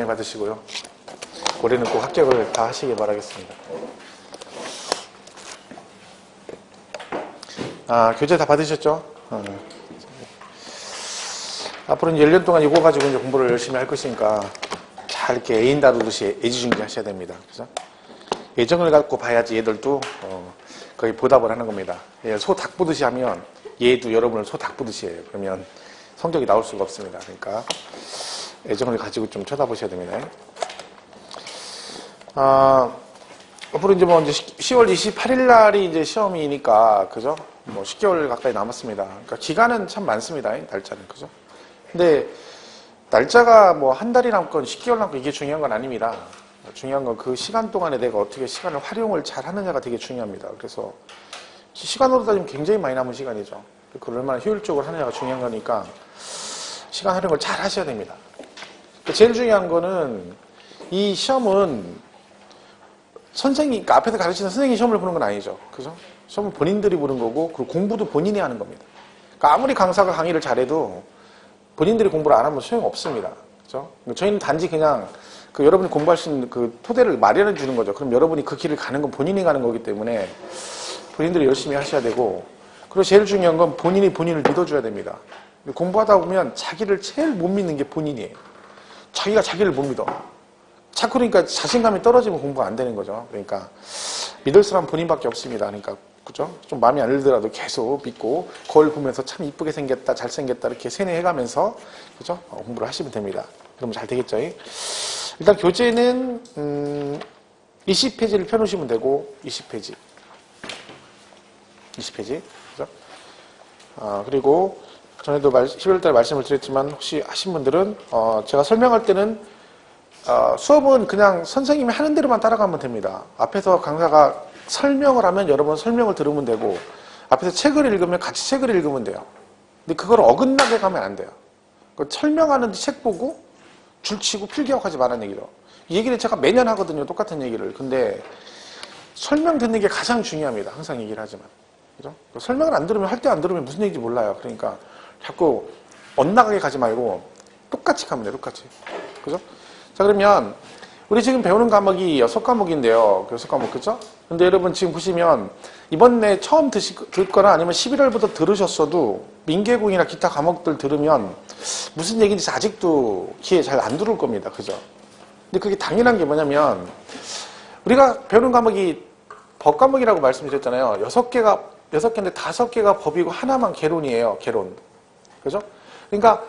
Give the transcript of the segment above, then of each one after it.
받으시고요. 올해는 꼭 합격을 다 하시길 바라겠습니다. 교재 다 받으셨죠? 앞으로는 1년 동안 이거 가지고 이제 공부를 열심히 할 것이니까 잘 이렇게 애인 다루듯이 애지중지 하셔야 됩니다. 그죠? 애정을 갖고 봐야지 얘들도 거의 보답을 하는 겁니다. 소 닭 보듯이 하면 얘도 여러분을 소 닭 보듯이 해요. 그러면 성적이 나올 수가 없습니다. 그러니까 애정을 가지고 좀 쳐다보셔야 됩니다. 앞으로 이제 뭐 이제 10월 28일 날이 이제 시험이니까, 그죠? 뭐 10개월 가까이 남았습니다. 그러니까 기간은 참 많습니다. 날짜는, 그죠? 근데 날짜가 뭐 한 달이 남건 10개월 남건 이게 중요한 건 아닙니다. 중요한 건 그 시간 동안에 내가 어떻게 시간을 활용을 잘 하느냐가 되게 중요합니다. 그래서 시간으로 따지면 굉장히 많이 남은 시간이죠. 그걸 얼마나 효율적으로 하느냐가 중요한 거니까 시간 활용을 잘 하셔야 됩니다. 제일 중요한 거는 이 시험은 선생님, 그러니까 앞에서 가르치는 선생님이 시험을 보는 건 아니죠. 그죠? 시험은 본인들이 보는 거고, 그리고 공부도 본인이 하는 겁니다. 그러니까 아무리 강사가 강의를 잘해도 본인들이 공부를 안 하면 소용없습니다. 그죠? 저희는 단지 그냥 여러분이 공부할 수 있는 그 토대를 마련해 주는 거죠. 그럼 여러분이 그 길을 가는 건 본인이 가는 거기 때문에 본인들이 열심히 하셔야 되고, 그리고 제일 중요한 건 본인이 본인을 믿어줘야 됩니다. 공부하다 보면 자기를 제일 못 믿는 게 본인이에요. 자기가 자기를 못 믿어. 자꾸 그러니까 자신감이 떨어지면 공부가 안 되는 거죠. 그러니까 믿을 사람 본인밖에 없습니다. 그러니까 그죠? 좀 마음에 안 들더라도 계속 믿고 거울 보면서 참 이쁘게 생겼다, 잘생겼다 이렇게 세뇌해가면서 그죠? 공부를 하시면 됩니다. 그러면 잘 되겠죠? 일단 교재는 20페이지를 펴놓으시면 되고 20페이지 그죠? 그리고 전에도 11월달에 말씀을 드렸지만 혹시 하신 분들은 제가 설명할 때는 수업은 그냥 선생님이 하는 대로만 따라가면 됩니다. 앞에서 강사가 설명을 하면 여러분 설명을 들으면 되고, 앞에서 책을 읽으면 같이 책을 읽으면 돼요. 근데 그걸 어긋나게 가면 안 돼요. 설명하는데 책 보고 줄치고 필기하고 하지 말라는 얘기죠. 이 얘기를 제가 매년 하거든요. 똑같은 얘기를. 근데 설명 듣는 게 가장 중요합니다. 항상 얘기를 하지만. 그죠? 설명을 안 들으면, 할 때 안 들으면 무슨 얘기인지 몰라요. 그러니까 자꾸 엇나가게 가지 말고 똑같이 가면 돼요. 똑같이. 그죠? 자, 그러면 우리 지금 배우는 과목이 6과목인데요. 6과목, 그죠? 근데 여러분 지금 보시면 이번에 처음 듣거나 아니면 11월부터 들으셨어도 민계공이나 기타 과목들 들으면 무슨 얘기인지 아직도 귀에 잘 안 들어올 겁니다. 그죠? 근데 그게 당연한 게 뭐냐면 우리가 배우는 과목이 법과목이라고 말씀드렸잖아요. 6개인데 5개가 법이고 하나만 개론이에요. 개론. 그죠? 그러니까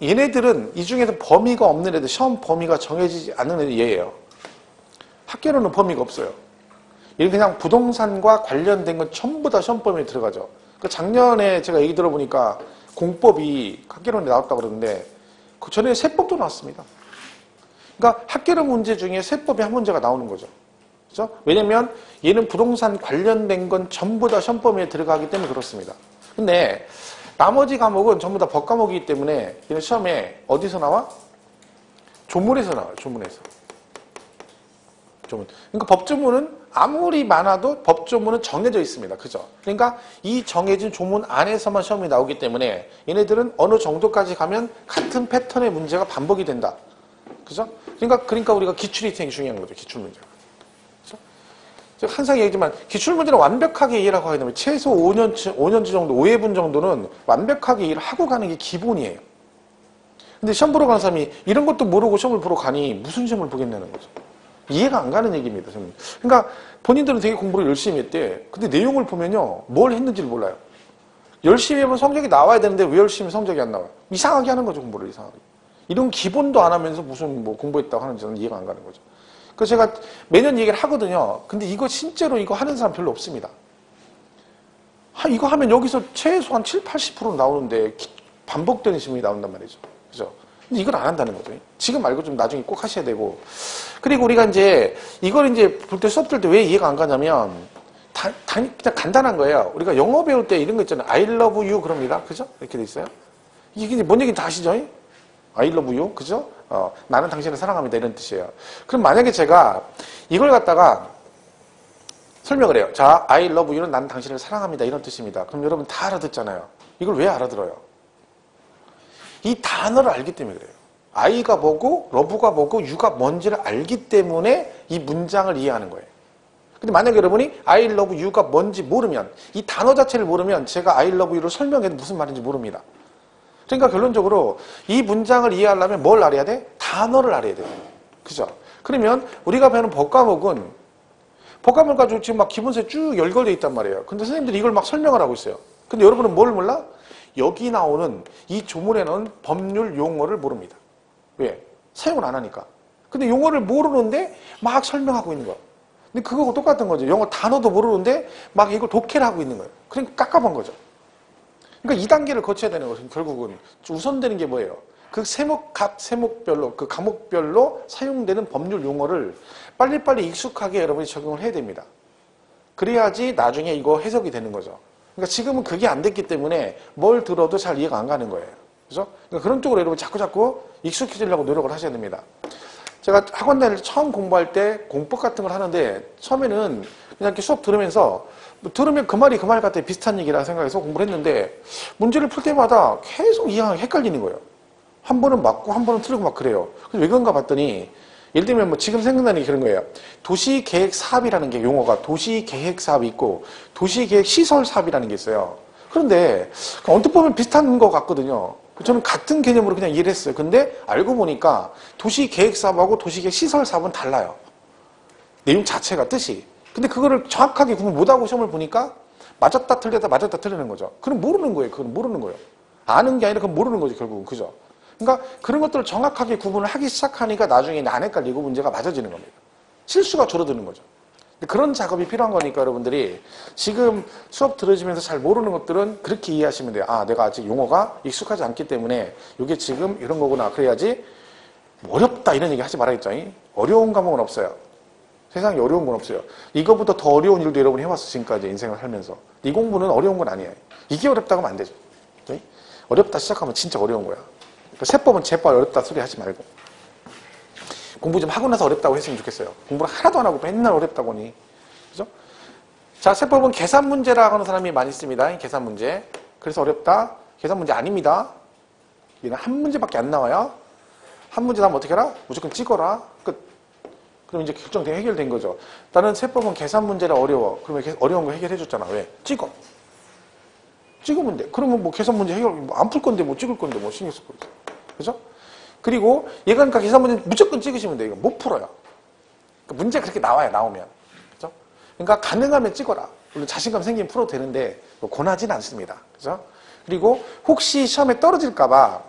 얘네들은 이 중에서 범위가 없는 애들, 시험 범위가 정해지지 않는 애들 얘예요. 학계론은 범위가 없어요. 얘는 그냥 부동산과 관련된 건 전부 다 시험 범위에 들어가죠. 그 작년에 제가 얘기 들어보니까 공법이 학계론에 나왔다고 그러는데 그 전에 세법도 나왔습니다. 그러니까 학계론 문제 중에 세법이 한 문제가 나오는 거죠. 그죠? 왜냐면 얘는 부동산 관련된 건 전부 다 시험 범위에 들어가기 때문에 그렇습니다. 근데 나머지 과목은 전부 다 법과목이기 때문에 얘는 시험에 어디서 나와? 조문에서 나와요. 조문에서. 조문. 그러니까 법조문은 아무리 많아도 법조문은 정해져 있습니다. 그죠? 그러니까 이 정해진 조문 안에서만 시험이 나오기 때문에 얘네들은 어느 정도까지 가면 같은 패턴의 문제가 반복이 된다. 그죠? 그러니까 우리가 기출이 되게 중요한 거죠. 기출 문제. 그죠? 제가 항상 얘기하지만 기출문제는 완벽하게 이해라고 하게 되면 최소 5년치 정도, 5회분 정도는 완벽하게 이해를 하고 가는 게 기본이에요. 근데 시험 보러 가는 사람이 이런 것도 모르고 시험을 보러 가니 무슨 시험을 보겠냐는 거죠. 이해가 안 가는 얘기입니다. 저는. 그러니까 본인들은 되게 공부를 열심히 했대. 근데 내용을 보면요. 뭘 했는지를 몰라요. 열심히 하면 성적이 나와야 되는데 왜 열심히 성적이 안 나와요? 이상하게 하는 거죠. 공부를 이상하게. 이런 기본도 안 하면서 무슨 뭐 공부했다고 하는지 저는 이해가 안 가는 거죠. 그래서 제가 매년 얘기를 하거든요. 근데 이거 진짜로 이거 하는 사람 별로 없습니다. 이거 하면 여기서 최소한 7, 80% 나오는데 반복되는 질문이 나온단 말이죠. 그죠? 근데 이걸 안 한다는 거죠. 지금 말고 좀 나중에 꼭 하셔야 되고. 그리고 우리가 이제 이걸 이제 볼 때 수업 들 때 왜 이해가 안 가냐면 그냥 간단한 거예요. 우리가 영어 배울 때 이런 거 있잖아요. I love you 그럽니다. 그죠? 이렇게 돼 있어요. 이게 이제 뭔 얘기인지 다 아시죠? I love you. 그죠? 나는 당신을 사랑합니다. 이런 뜻이에요. 그럼 만약에 제가 이걸 갖다가 설명을 해요. 자, I love you는 나는 당신을 사랑합니다. 이런 뜻입니다. 그럼 여러분 다 알아듣잖아요. 이걸 왜 알아들어요? 이 단어를 알기 때문에 그래요. I가 뭐고 러브가 뭐고 U가 뭔지를 알기 때문에 이 문장을 이해하는 거예요. 근데 만약에 여러분이 I love you가 뭔지 모르면, 이 단어 자체를 모르면 제가 I love you를 설명해도 무슨 말인지 모릅니다. 그러니까 결론적으로 이 문장을 이해하려면 뭘 알아야 돼? 단어를 알아야 돼요. 그죠? 그러면 우리가 배우는 법과목은 법과목 가지고 지금 막 기본서에 쭉 열거되어 있단 말이에요. 근데 선생님들이 이걸 막 설명을 하고 있어요. 근데 여러분은 뭘 몰라? 여기 나오는 이 조문에 넣은 법률 용어를 모릅니다. 왜? 사용을 안 하니까. 근데 용어를 모르는데 막 설명하고 있는 거야. 근데 그거하고 똑같은 거죠. 영어 단어도 모르는데 막 이걸 독해를 하고 있는 거예요. 그러니까 깝깝한 거죠. 그러니까 2단계를 거쳐야 되는 거죠. 결국은 우선되는 게 뭐예요? 그 세목별로, 그 과목별로 사용되는 법률 용어를 빨리빨리 익숙하게 여러분이 적용을 해야 됩니다. 그래야지 나중에 이거 해석이 되는 거죠. 그러니까 지금은 그게 안 됐기 때문에 뭘 들어도 잘 이해가 안 가는 거예요. 그죠? 그러니까 그런 쪽으로 여러분 자꾸 익숙해지려고 노력을 하셔야 됩니다. 제가 학원 다닐 때 처음 공부할 때 공법 같은 걸 하는데 처음에는 그냥 이렇게 수업 들으면서 들으면 그 말이 그 말 같아 비슷한 얘기라 생각해서 공부를 했는데 문제를 풀 때마다 계속 이해하기 헷갈리는 거예요. 한 번은 맞고 한 번은 틀리고 막 그래요. 그래서 왜 그런가 봤더니 예를 들면 뭐 지금 생각나는 게 그런 거예요. 도시계획사업이라는 게 용어가 도시계획사업이 있고 도시계획시설사업이라는 게 있어요. 그런데 언뜻 보면 비슷한 것 같거든요. 저는 같은 개념으로 그냥 이해를 했어요. 근데 알고 보니까 도시계획사업하고 도시계획시설사업은 달라요. 내용 자체가 뜻이. 근데 그거를 정확하게 구분 못하고 시험을 보니까 맞았다 틀리는 거죠. 그럼 모르는 거예요. 그건 모르는 거예요. 아는 게 아니라 그건 모르는 거죠. 결국은. 그죠? 그러니까 그런 것들을 정확하게 구분을 하기 시작하니까 나중에 안 헷갈리고 문제가 맞아지는 겁니다. 실수가 줄어드는 거죠. 그런 작업이 필요한 거니까 여러분들이 지금 수업 들으시면서 잘 모르는 것들은 그렇게 이해하시면 돼요. 아, 내가 아직 용어가 익숙하지 않기 때문에 이게 지금 이런 거구나. 그래야지 어렵다 이런 얘기 하지 말아야겠죠. 어려운 과목은 없어요. 세상에 어려운 건 없어요. 이거보다 더 어려운 일도 여러분이 해왔어. 지금까지 인생을 살면서. 이 공부는 어려운 건 아니에요. 이게 어렵다고 하면 안 되죠. 어렵다 시작하면 진짜 어려운 거야. 그러니까 세법은 제발 어렵다 소리 하지 말고. 공부 좀 하고 나서 어렵다고 했으면 좋겠어요. 공부를 하나도 안 하고 맨날 어렵다고 하니. 그죠? 자, 세법은 계산 문제라고 하는 사람이 많이 있습니다. 계산 문제. 그래서 어렵다. 계산 문제 아닙니다. 얘는 한 문제밖에 안 나와요. 한 문제 나오면 어떻게 해라? 무조건 찍어라. 끝. 그럼 이제 결정된 해결된 거죠. 나는 세법은 계산 문제라 어려워. 그러면 어려운 거 해결해 줬잖아. 왜? 찍어. 찍으면 돼. 그러면 뭐 계산 문제 해결, 안 풀 건데 뭐 찍을 건데 뭐 신경 쓸 거지. 그죠? 그리고 얘가 그러니까 계산 문제 무조건 찍으시면 돼요. 이거 못 풀어요. 그러니까 문제 그렇게 나와요. 나오면. 그죠? 그러니까 가능하면 찍어라. 물론 자신감 생기면 풀어도 되는데 뭐 권하진 않습니다. 그죠? 그리고 혹시 시험에 떨어질까봐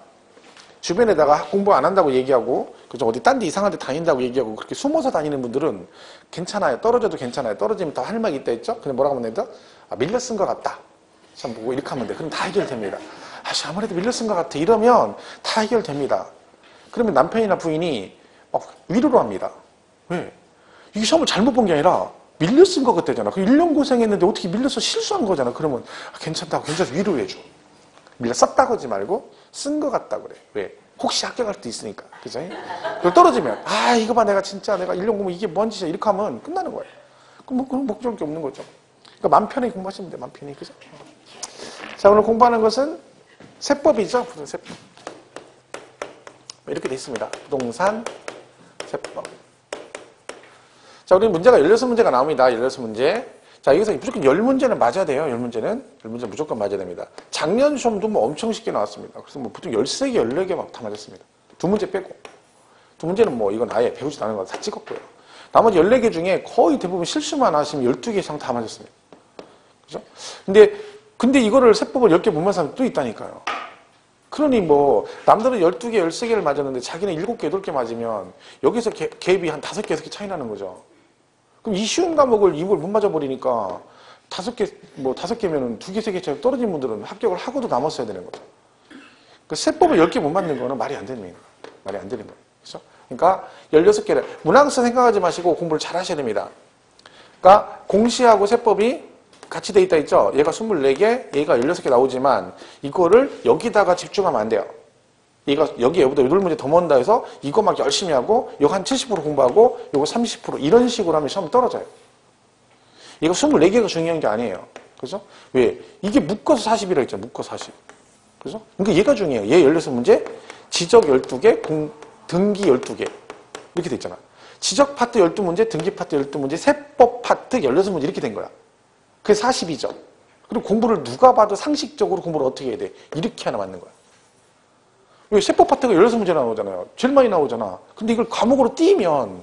주변에다가 공부 안 한다고 얘기하고 그죠? 어디 딴 데 이상한 데 다닌다고 얘기하고 그렇게 숨어서 다니는 분들은 괜찮아요. 떨어져도 괜찮아요. 떨어지면 더 할 말이 있다 했죠? 근데 뭐라고 하면 된다? 아, 밀려 쓴 것 같다. 시험 보고 이렇게 하면 돼. 그럼 다 해결됩니다. 아무래도 밀려 쓴 것 같아. 이러면 다 해결됩니다. 그러면 남편이나 부인이 막 위로를 합니다. 왜? 이 시험을 잘못 본 게 아니라 밀려 쓴 것 같다잖아. 그 1년 고생했는데 어떻게 밀려서 실수한 거잖아. 그러면 괜찮다고 괜찮아서 위로해줘. 밀려 썼다고 하지 말고 쓴 것 같다 그래. 왜? 혹시 합격할 수도 있으니까. 그죠? 그리고 떨어지면 이거 봐 내가 진짜 내가 1년 공부 이게 뭔 짓이야. 이렇게 하면 끝나는 거예요. 그럼 뭐 그런 목적이 없는 거죠. 그러니까 마음 편히 공부하시면 돼요. 마음 편히. 그죠? 자, 오늘 공부하는 것은 세법이죠. 세법. 이렇게 돼 있습니다. 부동산 세법. 자, 우리 문제가 16문제가 나옵니다. 16문제. 자, 여기서 무조건 10문제는 맞아야 돼요. 10문제는. 10문제 무조건 맞아야 됩니다. 작년 시험도 뭐 엄청 쉽게 나왔습니다. 그래서 뭐 보통 13개, 14개 막 다 맞았습니다. 2문제 빼고. 2문제는 뭐 이건 아예 배우지도 않은 거 다 찍었고요. 나머지 14개 중에 거의 대부분 실수만 하시면 12개 이상 다 맞았습니다. 그죠? 근데 이거를 세법을 10개 못 맞은 사람이 또 있다니까요. 그러니 뭐 남들은 12개, 13개를 맞았는데 자기는 7개, 8개 맞으면 여기서 갭이 한 5개, 6개 차이 나는 거죠. 그럼 이 쉬운 과목을 이걸 못 맞아버리니까 5개면은 2개, 3개 차이 떨어진 분들은 합격을 하고도 남았어야 되는 거죠. 그 세법을 10개 못 맞는 거는 말이 안 되는 거예요. 말이 안 되는 거예요. 그렇죠? 그러니까 16개를 문항수 생각하지 마시고 공부를 잘 하셔야 됩니다. 그러니까 공시하고 세법이 같이 돼 있다 했죠? 얘가 24개, 얘가 16개 나오지만 이거를 여기다가 집중하면 안 돼요. 여기 얘보다 8문제 더 먼다 해서 이거 막 열심히 하고 이거 한 70% 공부하고 이거 30% 이런 식으로 하면 시험 떨어져요. 얘가 24개가 중요한 게 아니에요. 그죠? 왜? 이게 묶어서 40이라 했죠. 묶어서 40. 그죠? 그러니까 얘가 중요해요. 얘 16문제 지적 12개, 등기 12개. 이렇게 돼 있잖아. 지적 파트 12문제, 등기 파트 12문제, 세법 파트 16문제 이렇게 된 거야. 그게 42점. 그리고 공부를 누가 봐도 상식적으로 공부를 어떻게 해야 돼? 이렇게 하나 맞는 거야. 왜 세법 파트가 16문제 나오잖아요. 제일 많이 나오잖아. 근데 이걸 과목으로 띄면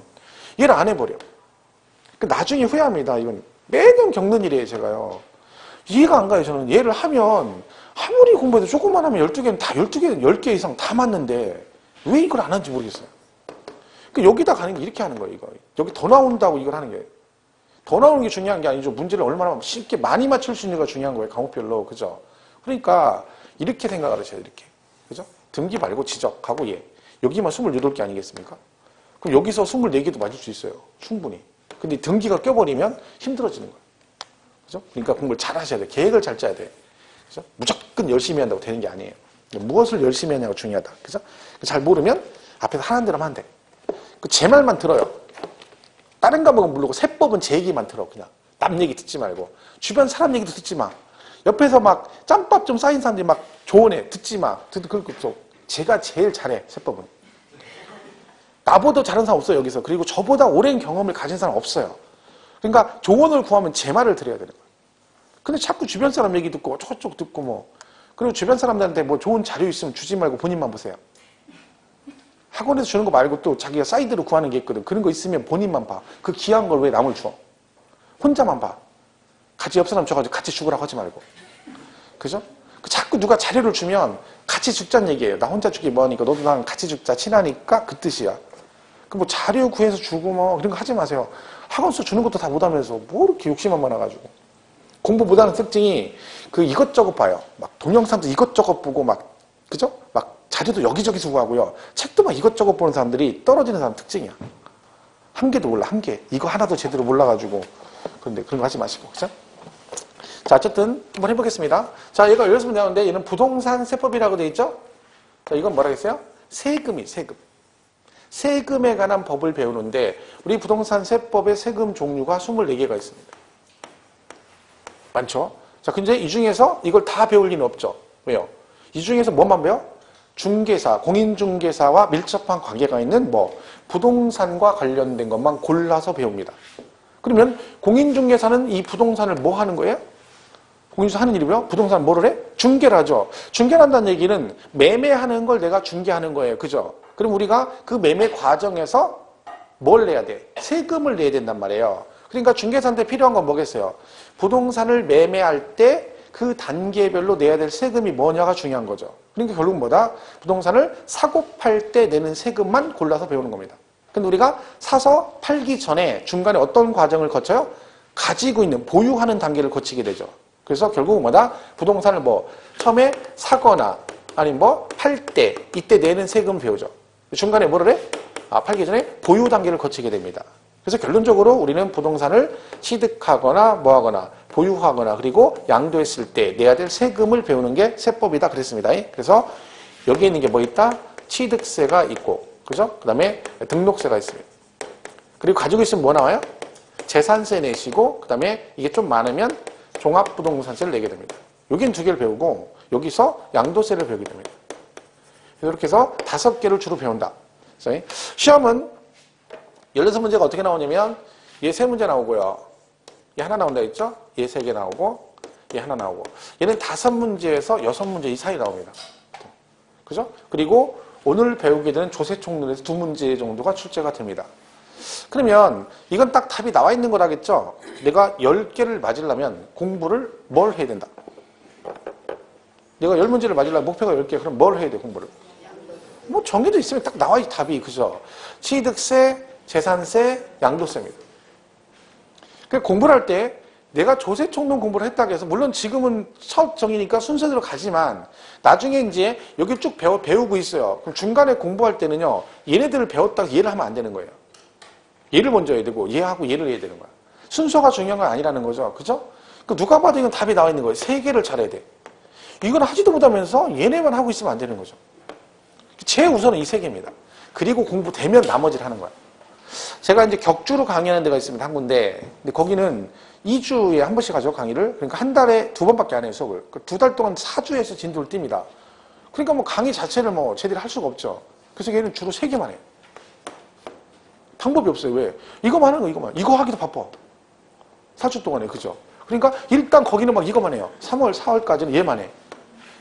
얘를 안 해버려. 나중에 후회합니다. 이건 매년 겪는 일이에요, 제가요. 이해가 안 가요, 저는. 얘를 하면 아무리 공부해도 조금만 하면 12개는 다 12개, 10개 이상 다 맞는데 왜 이걸 안 하는지 모르겠어요. 여기다 가는 게 이렇게 하는 거예요, 이거. 여기 더 나온다고 이걸 하는 게. 더 나오는 게 중요한 게 아니죠. 문제를 얼마나 쉽게 많이 맞출 수 있는가 중요한 거예요, 과목별로. 그죠? 그러니까 이렇게 생각을 하셔요, 이렇게. 그죠? 등기 말고 지적하고 얘. 여기만 28개 아니겠습니까? 그럼 여기서 24개도 맞을 수 있어요. 충분히. 근데 등기가 껴버리면 힘들어지는 거예요. 그죠? 그러니까 공부를 잘 하셔야 돼. 계획을 잘 짜야 돼. 그죠? 무조건 열심히 한다고 되는 게 아니에요. 무엇을 열심히 하냐가 중요하다. 그죠? 잘 모르면 앞에서 하는 대로 하면 안 돼. 제 말만 들어요. 다른 과목은 모르고 세법은 제 얘기만 들어. 그냥 남 얘기 듣지 말고 주변 사람 얘기도 듣지 마. 옆에서 막 짬밥 좀 쌓인 사람들이 막 조언해. 듣지 마. 그럴 거 없어. 제가 제일 잘해. 세법은. 나보다 잘하는 사람 없어요. 여기서. 그리고 저보다 오랜 경험을 가진 사람 없어요. 그러니까 조언을 구하면 제 말을 들어야 되는 거예요. 근데 자꾸 주변 사람 얘기 듣고 저쪽 듣고 뭐 그리고 주변 사람들한테 뭐 좋은 자료 있으면 주지 말고 본인만 보세요. 학원에서 주는 거 말고 또 자기가 사이드로 구하는 게 있거든. 그런 거 있으면 본인만 봐. 그 귀한 걸 왜 남을 줘? 혼자만 봐. 같이 옆 사람 줘가지고 같이 죽으라고 하지 말고. 그죠? 자꾸 누가 자료를 주면 같이 죽자는 얘기예요. 나 혼자 죽기 뭐하니까 너도 나랑 같이 죽자. 친하니까 그 뜻이야. 그 뭐 자료 구해서 주고 뭐 그런 거 하지 마세요. 학원에서 주는 것도 다 못하면서 뭐 이렇게 욕심만 많아가지고. 공부 못하는 특징이 그 이것저것 봐요. 막 동영상도 이것저것 보고 막 그죠? 막 자료도 여기저기서 구하고요. 책도 막 이것저것 보는 사람들이 떨어지는 사람 특징이야. 한 개도 몰라, 한 개. 이거 하나도 제대로 몰라가지고. 그런데 그런 거 하지 마시고, 그죠? 자, 어쨌든 한번 해보겠습니다. 자, 얘가 16문제 나오는데 얘는 부동산 세법이라고 되어 있죠? 자, 이건 뭐라겠어요? 세금이, 세금. 세금에 관한 법을 배우는데 우리 부동산 세법의 세금 종류가 24개가 있습니다. 많죠? 자, 근데 이 중에서 이걸 다 배울 리는 없죠. 왜요? 이 중에서 뭐만 배워? 중개사, 공인중개사와 밀접한 관계가 있는 뭐 부동산과 관련된 것만 골라서 배웁니다. 그러면 공인중개사는 이 부동산을 뭐 하는 거예요? 공인중개사 하는 일이 뭐요? 부동산 뭐를 해? 중개를 하죠. 중개를 한다는 얘기는 매매하는 걸 내가 중개하는 거예요. 그죠? 그럼 우리가 그 매매 과정에서 뭘 내야 돼? 세금을 내야 된단 말이에요. 그러니까 중개사한테 필요한 건 뭐겠어요? 부동산을 매매할 때 그 단계별로 내야 될 세금이 뭐냐가 중요한 거죠. 그러니까 결국은 뭐다? 부동산을 사고 팔 때 내는 세금만 골라서 배우는 겁니다. 근데 우리가 사서 팔기 전에 중간에 어떤 과정을 거쳐요? 가지고 있는, 보유하는 단계를 거치게 되죠. 그래서 결국은 뭐다? 부동산을 뭐 처음에 사거나 아니면 뭐 팔 때, 이때 내는 세금 배우죠. 중간에 뭐를 해? 팔기 전에 보유 단계를 거치게 됩니다. 그래서 결론적으로 우리는 부동산을 취득하거나 뭐하거나 보유하거나 그리고 양도했을 때 내야 될 세금을 배우는 게 세법이다 그랬습니다. 그래서 여기 있는 게 뭐 있다? 취득세가 있고, 그죠? 그 다음에 등록세가 있습니다. 그리고 가지고 있으면 뭐 나와요? 재산세 내시고, 그 다음에 이게 좀 많으면 종합부동산세를 내게 됩니다. 여긴 2개를 배우고 여기서 양도세를 배우게 됩니다. 이렇게 해서 5개를 주로 배운다. 그래서 시험은 16문제가 어떻게 나오냐면 얘 3문제 나오고요. 얘 하나 나온다 했죠? 얘 3개 나오고 얘 하나 나오고 얘는 5문제에서 6문제 이 사이 나옵니다. 그죠? 그리고 오늘 배우게 되는 조세총론에서 2문제 정도가 출제가 됩니다. 그러면 이건 딱 답이 나와 있는 거라겠죠? 내가 10개를 맞으려면 공부를 뭘 해야 된다? 내가 10문제를 맞으려면 목표가 10개 그럼 뭘 해야 돼 공부를? 뭐 정해져 있으면 딱 나와 있 답이 그죠? 취득세, 재산세, 양도세입니다. 그러니까 공부를 할 때 내가 조세총론 공부를 했다고 해서 물론 지금은 첫 정이니까 순서대로 가지만 나중에 이제 여기 쭉 배우고 있어요. 그럼 중간에 공부할 때는요. 얘네들을 배웠다고 얘를 하면 안 되는 거예요. 얘를 먼저 해야 되고 얘하고 얘를 해야 되는 거야. 순서가 중요한 건 아니라는 거죠. 그죠? 누가 봐도 이건 답이 나와 있는 거예요. 3개를 잘해야 돼. 이건 하지도 못하면서 얘네만 하고 있으면 안 되는 거죠. 최우선은 이 3개입니다. 그리고 공부되면 나머지를 하는 거야. 제가 이제 격주로 강의하는 데가 있습니다. 한 군데. 근데 거기는 2주에 한 번씩 하죠, 강의를. 그러니까 한 달에 2번밖에 안 해요, 수업을. 2달 동안 4주에서 진도를 띱니다. 그러니까 뭐 강의 자체를 뭐 제대로 할 수가 없죠. 그래서 걔는 주로 3개만 해요. 방법이 없어요. 왜? 이거만 하는 거, 이거만. 이거 하기도 바빠. 4주 동안에, 그죠? 그러니까 일단 거기는 막 이거만 해요. 3월, 4월까지는 얘만 해.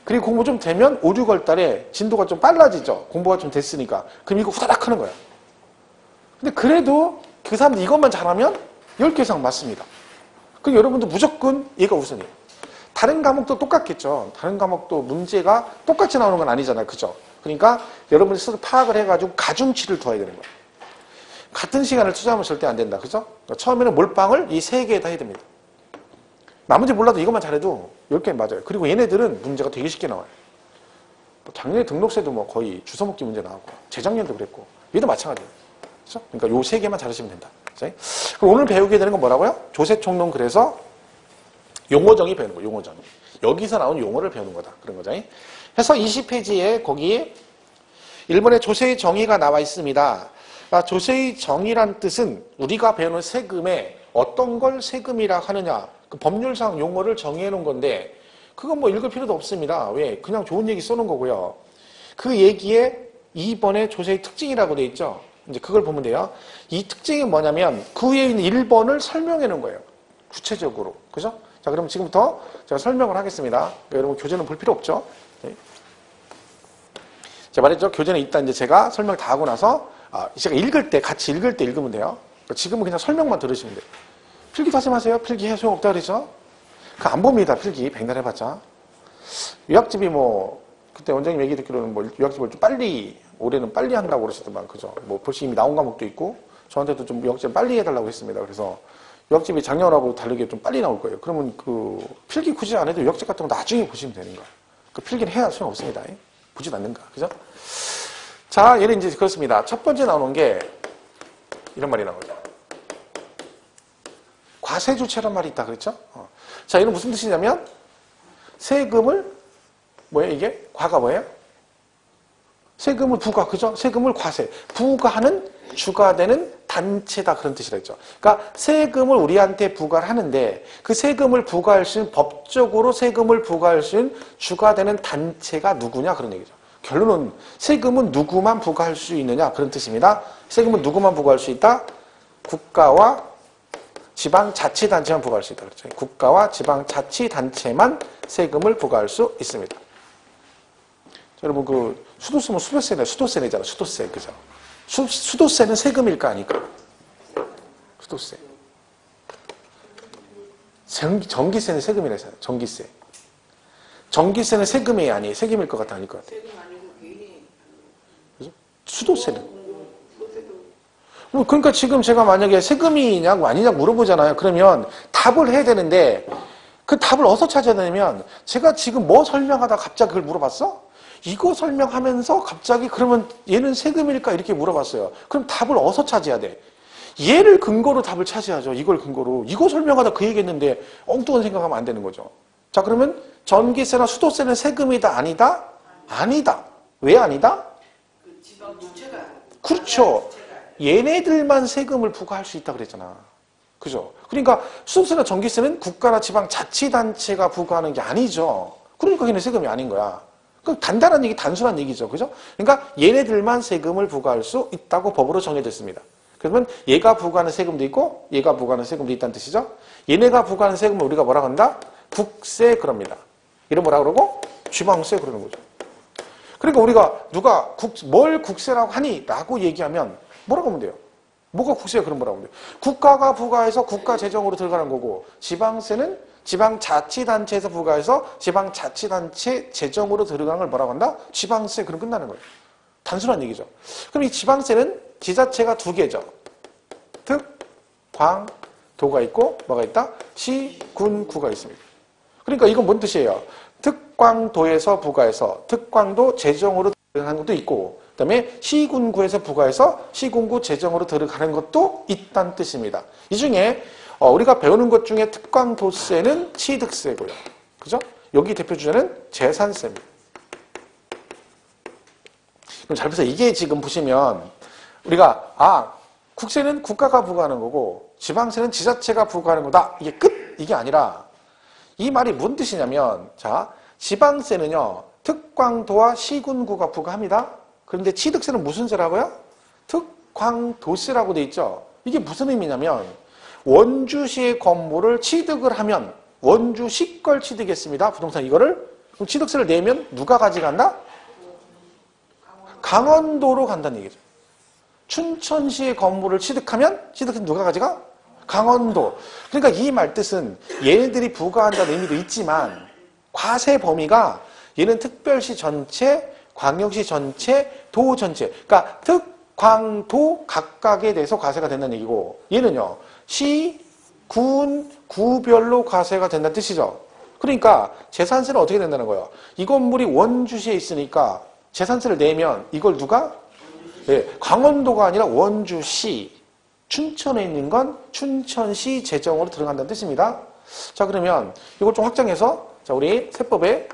그리고 공부 좀 되면 5, 6월 달에 진도가 좀 빨라지죠. 공부가 좀 됐으니까. 그럼 이거 후다닥 하는 거야. 근데 그래도 그 사람들 이것만 잘하면 10개 이상 맞습니다. 그럼 여러분도 무조건 얘가 우선이에요. 다른 과목도 똑같겠죠. 다른 과목도 문제가 똑같이 나오는 건 아니잖아요. 그죠? 그러니까 여러분이 스스로 파악을 해가지고 가중치를 둬야 되는 거예요. 같은 시간을 투자하면 절대 안 된다. 그죠? 그러니까 처음에는 몰빵을 이 3개에다 해야 됩니다. 나머지 몰라도 이것만 잘해도 10개 맞아요. 그리고 얘네들은 문제가 되게 쉽게 나와요. 작년에 등록세도 뭐 거의 주워먹기 문제 나왔고, 재작년도 그랬고, 얘도 마찬가지예요. 그죠? 그러니까 요 3개만 잘하시면 된다. 그죠? 그럼 오늘 배우게 되는 건 뭐라고요? 조세총론 그래서 용어정의 배우는 거예요. 용어정의. 여기서 나온 용어를 배우는 거다. 그런 거죠. 해서 20페이지에 거기에 일본의 조세의 정의가 나와 있습니다. 조세의 정의란 뜻은 우리가 배우는 세금에 어떤 걸 세금이라 하느냐, 그 법률상 용어를 정의해 놓은 건데 그건 뭐 읽을 필요도 없습니다. 왜? 그냥 좋은 얘기 써놓은 거고요. 그 얘기에 2번의 조세의 특징이라고 돼 있죠. 이제 그걸 보면 돼요. 이 특징이 뭐냐면 그 위에 있는 1번을 설명해 놓은 거예요. 구체적으로. 그죠? 자, 그럼 지금부터 제가 설명을 하겠습니다. 그러니까 여러분 교재는 볼 필요 없죠. 네. 제가 말했죠. 교재는 일단 이제 제가 설명 다 하고 나서 제가 읽을 때 같이 읽을 때 읽으면 돼요. 그러니까 지금은 그냥 설명만 들으시면 돼요. 필기 다시 마세요. 필기 해 소용없다 그러죠. 그 안 봅니다. 필기 백날 해봤자. 유학집이 뭐 그때 원장님 얘기 듣기로는 뭐 유학집을 좀 빨리 올해는 빨리 한다고 그러시더만 그죠. 뭐 벌써 이미 나온 과목도 있고 저한테도 좀 유학집 빨리 해달라고 했습니다. 그래서 유학집이 작년하고 다르게 좀 빨리 나올 거예요. 그러면 그 필기 굳이 안 해도 유학집 같은 거 나중에 보시면 되는 거야. 그 필기는 해야 소용없습니다. 보지도 않는가. 그죠? 자, 얘는 이제 그렇습니다. 첫 번째 나오는 게 이런 말이 나오죠. 과세주체란 말이 있다 그랬죠? 자, 이건 무슨 뜻이냐면 세금을 뭐예요 이게? 과가 뭐예요? 세금을 부과, 그죠? 세금을 과세. 부과하는 주가 되는 단체다 그런 뜻이라 했죠. 그러니까 세금을 우리한테 부과를 하는데 그 세금을 부과할 수 있는 법적으로 세금을 부과할 수 있는 주가 되는 단체가 누구냐 그런 얘기죠. 결론은 세금은 누구만 부과할 수 있느냐 그런 뜻입니다. 세금은 누구만 부과할 수 있다? 국가와 지방자치단체만 부과할 수 있다. 그렇죠. 국가와 지방자치단체만 세금을 부과할 수 있습니다. 여러분 그 수도세면 수도세네. 수도세 내잖아. 수도세. 그죠? 수도세는 세금일까 아닐까? 수도세. 전기세는 세금이라 했잖아요. 전기세. 전기세는 세금이 아니에요. 세금일 것 같아 아닐 것 같아. 세금 아니고 개인이. 그죠? 수도세는. 그러니까 지금 제가 만약에 세금이냐고 아니냐고 물어보잖아요. 그러면 답을 해야 되는데 그 답을 어디서 찾아야 되냐면 제가 지금 뭐 설명하다 갑자기 그걸 물어봤어? 이거 설명하면서 갑자기 그러면 얘는 세금일까 이렇게 물어봤어요. 그럼 답을 어디서 찾아야 돼? 얘를 근거로 답을 찾아야죠. 이걸 근거로. 이거 설명하다 그 얘기했는데 엉뚱한 생각하면 안 되는 거죠. 자, 그러면 전기세나 수도세는 세금이다 아니다? 아니다. 왜 아니다? 그 지방 주체가. 그렇죠. 얘네들만 세금을 부과할 수 있다 그랬잖아. 그죠? 그러니까 수도세나 전기세는 국가나 지방자치단체가 부과하는 게 아니죠. 그러니까 걔네 세금이 아닌 거야. 그 간단한 얘기, 단순한 얘기죠. 그죠? 그러니까 얘네들만 세금을 부과할 수 있다고 법으로 정해졌습니다. 그러면 얘가 부과하는 세금도 있고 얘가 부과하는 세금도 있다는 뜻이죠. 얘네가 부과하는 세금을 우리가 뭐라고 한다? 국세 그럽니다. 이름 뭐라 그러고? 지방세 그러는 거죠. 그러니까 우리가 누가 뭘 국세라고 하니? 라고 얘기하면 뭐라고 하면 돼요? 뭐가 국세야? 그럼 뭐라고 하면 돼요? 국가가 부과해서 국가 재정으로 들어가는 거고 지방세는 지방자치단체에서 부과해서 지방자치단체 재정으로 들어가는 걸 뭐라고 한다? 지방세. 그럼 끝나는 거예요. 단순한 얘기죠. 그럼 이 지방세는 지자체가 2개죠. 특, 광, 도가 있고 뭐가 있다? 시, 군, 구가 있습니다. 그러니까 이건 뭔 뜻이에요? 특광도에서 부과해서 특광도 재정으로 들어가는 것도 있고 그 다음에 시군구에서 부과해서 시군구 재정으로 들어가는 것도 있다는 뜻입니다. 이 중에 우리가 배우는 것 중에 특광도세는 취득세고요. 그죠? 여기 대표 주제는 재산세입니다. 그럼 잘 보세요. 이게 지금 보시면 우리가 국세는 국가가 부과하는 거고 지방세는 지자체가 부과하는 거다. 이게 끝! 이게 아니라 이 말이 뭔 뜻이냐면 자 지방세는요. 특광도와 시군구가 부과합니다. 그런데 취득세는 무슨 세라고요? 특광도세라고 돼 있죠. 이게 무슨 의미냐면 원주시의 건물을 취득을 하면 원주시 걸 취득했습니다. 부동산 이거를. 그럼 취득세를 내면 누가 가져간다? 강원도로 간다는 얘기죠. 춘천시의 건물을 취득하면 취득세 누가 가져가? 강원도. 그러니까 이 말 뜻은 얘네들이 부과한다는 의미도 있지만 과세 범위가 얘는 특별시 전체, 광역시 전체, 도 전체. 그러니까 특광도 각각에 대해서 과세가 된다는 얘기고 얘는요. 시, 군, 구별로 과세가 된다는 뜻이죠. 그러니까 재산세는 어떻게 된다는 거예요? 이 건물이 원주시에 있으니까 재산세를 내면 이걸 누가? 네, 강원도가 아니라 원주시. 춘천에 있는 건 춘천시 재정으로 들어간다는 뜻입니다. 자, 그러면 이걸 좀 확장해서 자, 우리 세법에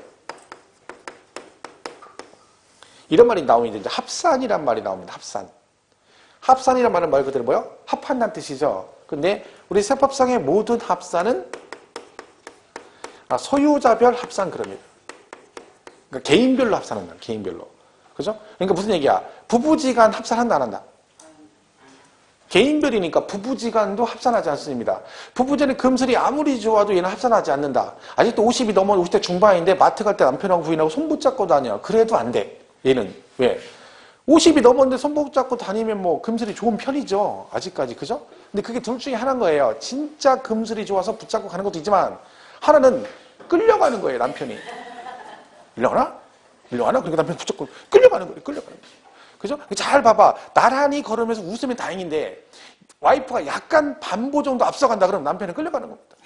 이런 말이 나오는데 이제 합산이란 말이 나옵니다. 합산. 합산이란 말은 말 그대로 뭐요? 합한다는 뜻이죠. 근데 우리 세법상의 모든 합산은 소유자별 합산 그럽니다. 그러니까 개인별로 합산한다. 개인별로. 그죠? 그러니까 무슨 얘기야? 부부지간 합산한다 안 한다? 개인별이니까 부부지간도 합산하지 않습니다. 부부간의 금슬이 아무리 좋아도 얘는 합산하지 않는다. 아직도 50이 넘어 50대 중반인데 마트 갈 때 남편하고 부인하고 손 붙잡고 다녀. 그래도 안 돼. 얘는. 왜? 50이 넘었는데 손 붙잡고 다니면 뭐 금슬이 좋은 편이죠. 아직까지. 그죠? 근데 그게 둘 중에 하나인 거예요. 진짜 금슬이 좋아서 붙잡고 가는 것도 있지만 하나는 끌려가는 거예요. 남편이. 일려가나? 일려가나? 그러니까 남편 붙잡고 끌려가는 거예요. 끌려가는 거예요. 그죠? 잘 봐봐. 나란히 걸으면서 웃으면 다행인데 와이프가 약간 반보 정도 앞서간다 그러면 남편은 끌려가는 겁니다.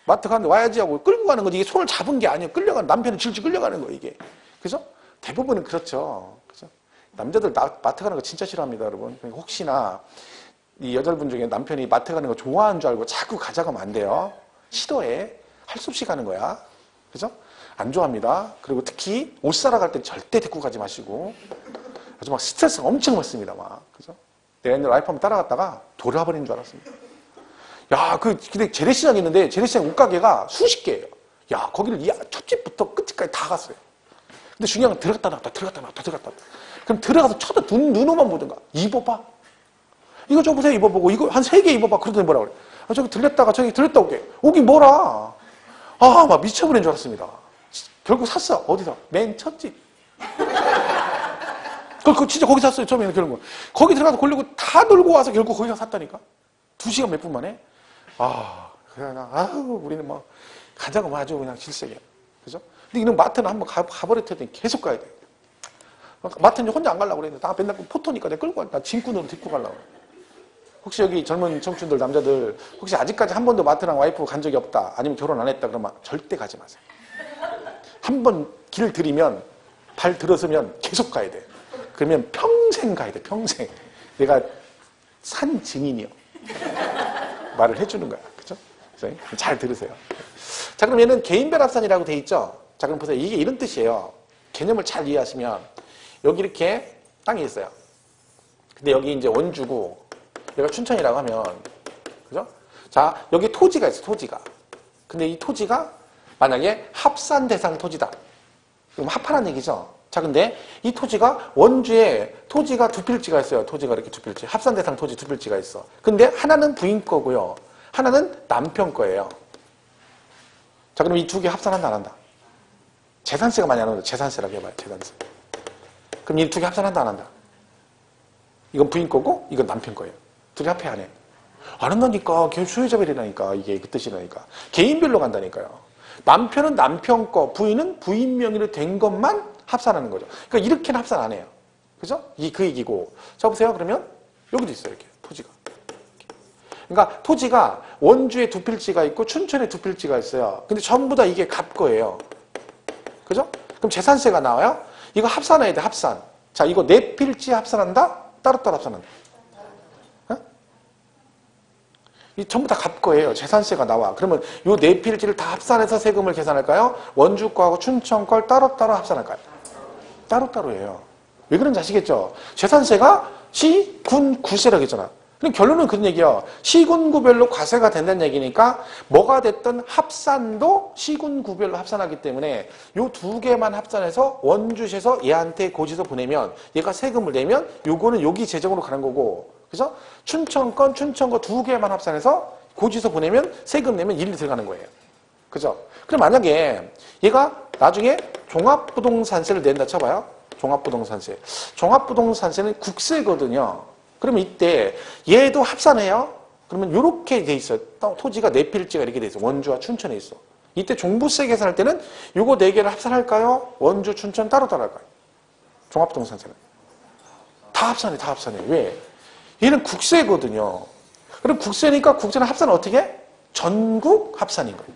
마트 가는데 와야지 하고 끌고 가는 거지. 이게 손을 잡은 게 아니에요. 끌려가는 남편은 질질 끌려가는 거예요. 이게. 그죠? 대부분은 그렇죠. 그죠? 남자들 마트 가는 거 진짜 싫어합니다, 여러분. 그러니까 혹시나 이 여자분 중에 남편이 마트 가는 거 좋아하는 줄 알고 자꾸 가자고 하면 안 돼요. 싫어해. 할 수 없이 가는 거야. 그죠? 안 좋아합니다. 그리고 특히 옷 사러 갈 때 절대 데리고 가지 마시고. 아주 막 스트레스가 엄청 받습니다, 막. 그죠? 내가 옛날에 와이프 한번 따라갔다가 돌아버린 줄 알았습니다. 야, 근데 재래시장이 있는데 재래시장 옷가게가 수십 개예요. 야, 거기를 첫 집부터 끝집까지 다 갔어요. 근데 중요한 건 들어갔다 나왔다, 들어갔다 나왔다, 들어갔다 나왔다. 그럼 들어가서 눈으로만 보든가. 입어봐. 이거 좀 보세요, 입어보고. 이거 한 3개 입어봐. 그러더니 뭐라 그래. 저기 들렸다가 저기 들렸다 오게. 오긴 뭐라. 막 미쳐버린 줄 알았습니다. 결국 샀어. 어디서? 맨 첫 집. 진짜 거기 샀어요. 처음에는 그런 거. 거기 들어가서 고르고 다 놀고 와서 결국 거기서 샀다니까. 2시간 몇 분 만에. 우리는 뭐 가자고 아주 그냥 질색이야. 그죠? 근데 이런 마트는 한번 가버렸더니 계속 가야 돼. 마트는 혼자 안 가려고 그랬는데 나 맨날 포토니까 내가 끌고 나 짐꾼으로 데리고 가려고 그래. 혹시 여기 젊은 청춘들, 남자들 혹시 아직까지 한 번도 마트랑 와이프 간 적이 없다. 아니면 결혼 안 했다. 그러면 절대 가지 마세요. 한 번 길 들이면 발 들었으면 계속 가야 돼. 그러면 평생 가야 돼. 평생. 내가 산 증인이요. 말을 해주는 거야. 그죠? 잘 들으세요. 자, 그럼 얘는 개인별 합산이라고 돼 있죠? 자, 그럼 보세요. 이게 이런 뜻이에요. 개념을 잘 이해하시면 여기 이렇게 땅이 있어요. 근데 여기 이제 원주고 여기가 춘천이라고 하면 그죠? 자, 여기 토지가 있어. 토지가. 근데 이 토지가 만약에 합산 대상 토지다. 그럼 합하라는 얘기죠. 자, 근데 이 토지가 원주에 토지가 두 필지가 있어요. 토지가 이렇게 두 필지. 합산 대상 토지 두 필지가 있어. 근데 하나는 부인 거고요. 하나는 남편 거예요. 자, 그럼 이 두 개 합산한다 안 한다? 재산세가 많이 안 나온다. 재산세라고 해봐요. 재산세. 그럼 이 두 개 합산한다 안 한다? 이건 부인 거고 이건 남편 거예요. 두 개 합해 안 해? 안 한다니까. 수요자별이라니까. 이게 그 뜻이라니까. 개인별로 간다니까요. 남편은 남편 거, 부인은 부인 명의로 된 것만 합산하는 거죠. 그러니까 이렇게는 합산 안 해요. 그죠? 이게 그 얘기고. 자, 보세요. 그러면 여기도 있어요. 이렇게 토지가. 그러니까 토지가 원주에 두 필지가 있고 춘천에 두 필지가 있어요. 근데 전부 다 이게 갑 거예요. 그죠? 그럼 재산세가 나와요? 이거 합산해야 돼. 합산. 자, 이거 네 필지 합산한다? 따로따로 합산한다. 이 전부 다 갑 거예요. 재산세가 나와. 그러면 요 네 필지를 다 합산해서 세금을 계산할까요? 원주 거하고 춘천 걸 따로따로 합산할까요? 따로따로예요. 왜 그런지 아시겠죠? 재산세가 시, 군, 구세라고 했잖아. 그럼 결론은 그런 얘기야. 시군구별로 과세가 된다는 얘기니까 뭐가 됐든 합산도 시군구별로 합산하기 때문에 요 두 개만 합산해서 원주시에서 얘한테 고지서 보내면 얘가 세금을 내면 요거는 여기 재정으로 가는 거고, 그죠? 춘천건, 춘천거 두 개만 합산해서 고지서 보내면 세금 내면 일리 들어가는 거예요. 그죠? 그럼 만약에 얘가 나중에 종합부동산세를 낸다 쳐봐요. 종합부동산세. 종합부동산세는 국세거든요. 그러면 이때 얘도 합산해요. 그러면 이렇게 돼 있어요. 토지가 네 필지가 이렇게 돼 있어. 원주와 춘천에 있어. 이때 종부세 계산할 때는 요거 네 개를 합산할까요? 원주, 춘천 따로 할까요? 종합부동산세는. 다 합산해, 다 합산해. 왜? 얘는 국세거든요. 그럼 국세니까 국세는 합산은 어떻게 해? 전국 합산인 거예요.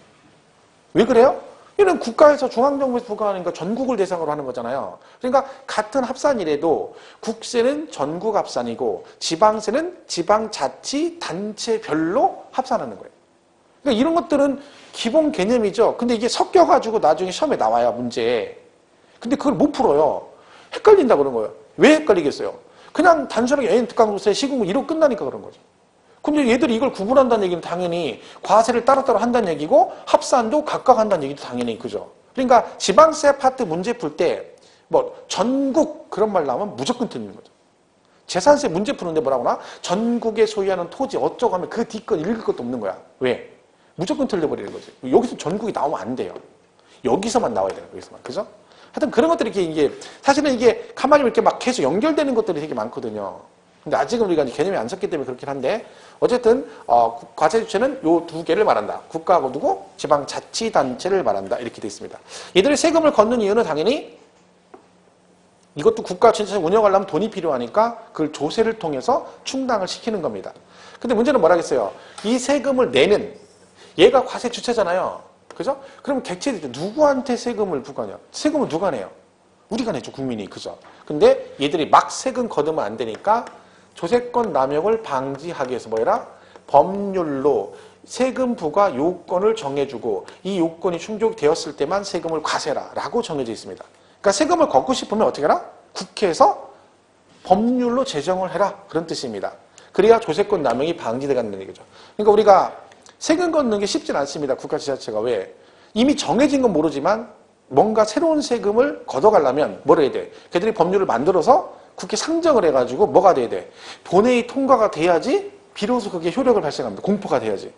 왜 그래요? 얘는 국가에서 중앙정부에서 부과하니까 전국을 대상으로 하는 거잖아요. 그러니까 같은 합산이라도 국세는 전국 합산이고 지방세는 지방자치단체별로 합산하는 거예요. 그러니까 이런 것들은 기본 개념이죠. 근데 이게 섞여가지고 나중에 시험에 나와요, 문제에. 근데 그걸 못 풀어요. 헷갈린다 그런 거예요. 왜 헷갈리겠어요? 그냥 단순하게 여행 특강부세 시군구 이러고 끝나니까 그런 거죠. 근데 얘들이 이걸 구분한다는 얘기는 당연히 과세를 따로따로 한다는 얘기고 합산도 각각 한다는 얘기도 당연히 그죠. 그러니까 지방세 파트 문제 풀 때 뭐 전국 그런 말 나오면 무조건 틀리는 거죠. 재산세 문제 푸는데 뭐라고 하나? 전국에 소유하는 토지 어쩌고 하면 그 뒷건 읽을 것도 없는 거야. 왜? 무조건 틀려버리는 거지. 여기서 전국이 나오면 안 돼요. 여기서만 나와야 돼요. 여기서만. 그죠? 하여튼 그런 것들이 이게 사실은 이게 가만히 이렇게 막 계속 연결되는 것들이 되게 많거든요. 근데 아직은 우리가 개념이 안 섰기 때문에 그렇긴 한데 어쨌든 과세 주체는 요 두 개를 말한다. 국가하고 누구? 지방자치단체를 말한다. 이렇게 돼 있습니다. 얘들이 세금을 걷는 이유는 당연히 이것도 국가 전체를 운영하려면 돈이 필요하니까 그걸 조세를 통해서 충당을 시키는 겁니다. 근데 문제는 뭐라겠어요? 이 세금을 내는 얘가 과세 주체잖아요. 그죠? 그럼 객체들이 누구한테 세금을 부과하냐? 세금은 누가 내요? 우리가 내죠. 국민이. 그죠? 근데 얘들이 막 세금 걷으면 안 되니까 조세권 남용을 방지하기 위해서 뭐해라? 법률로 세금 부과 요건을 정해주고 이 요건이 충족되었을 때만 세금을 과세라 라고 정해져 있습니다. 그러니까 세금을 걷고 싶으면 어떻게 해라? 국회에서 법률로 제정을 해라. 그런 뜻입니다. 그래야 조세권 남용이 방지되는 얘기죠. 그러니까 우리가 세금 걷는 게 쉽진 않습니다. 국가지자체가. 왜? 이미 정해진 건 모르지만 뭔가 새로운 세금을 걷어가려면 뭘 해야 돼? 걔들이 법률을 만들어서 국회 상정을 해가지고 뭐가 돼야 돼? 본회의 통과가 돼야지 비로소 그게 효력을 발생합니다. 공포가 돼야지.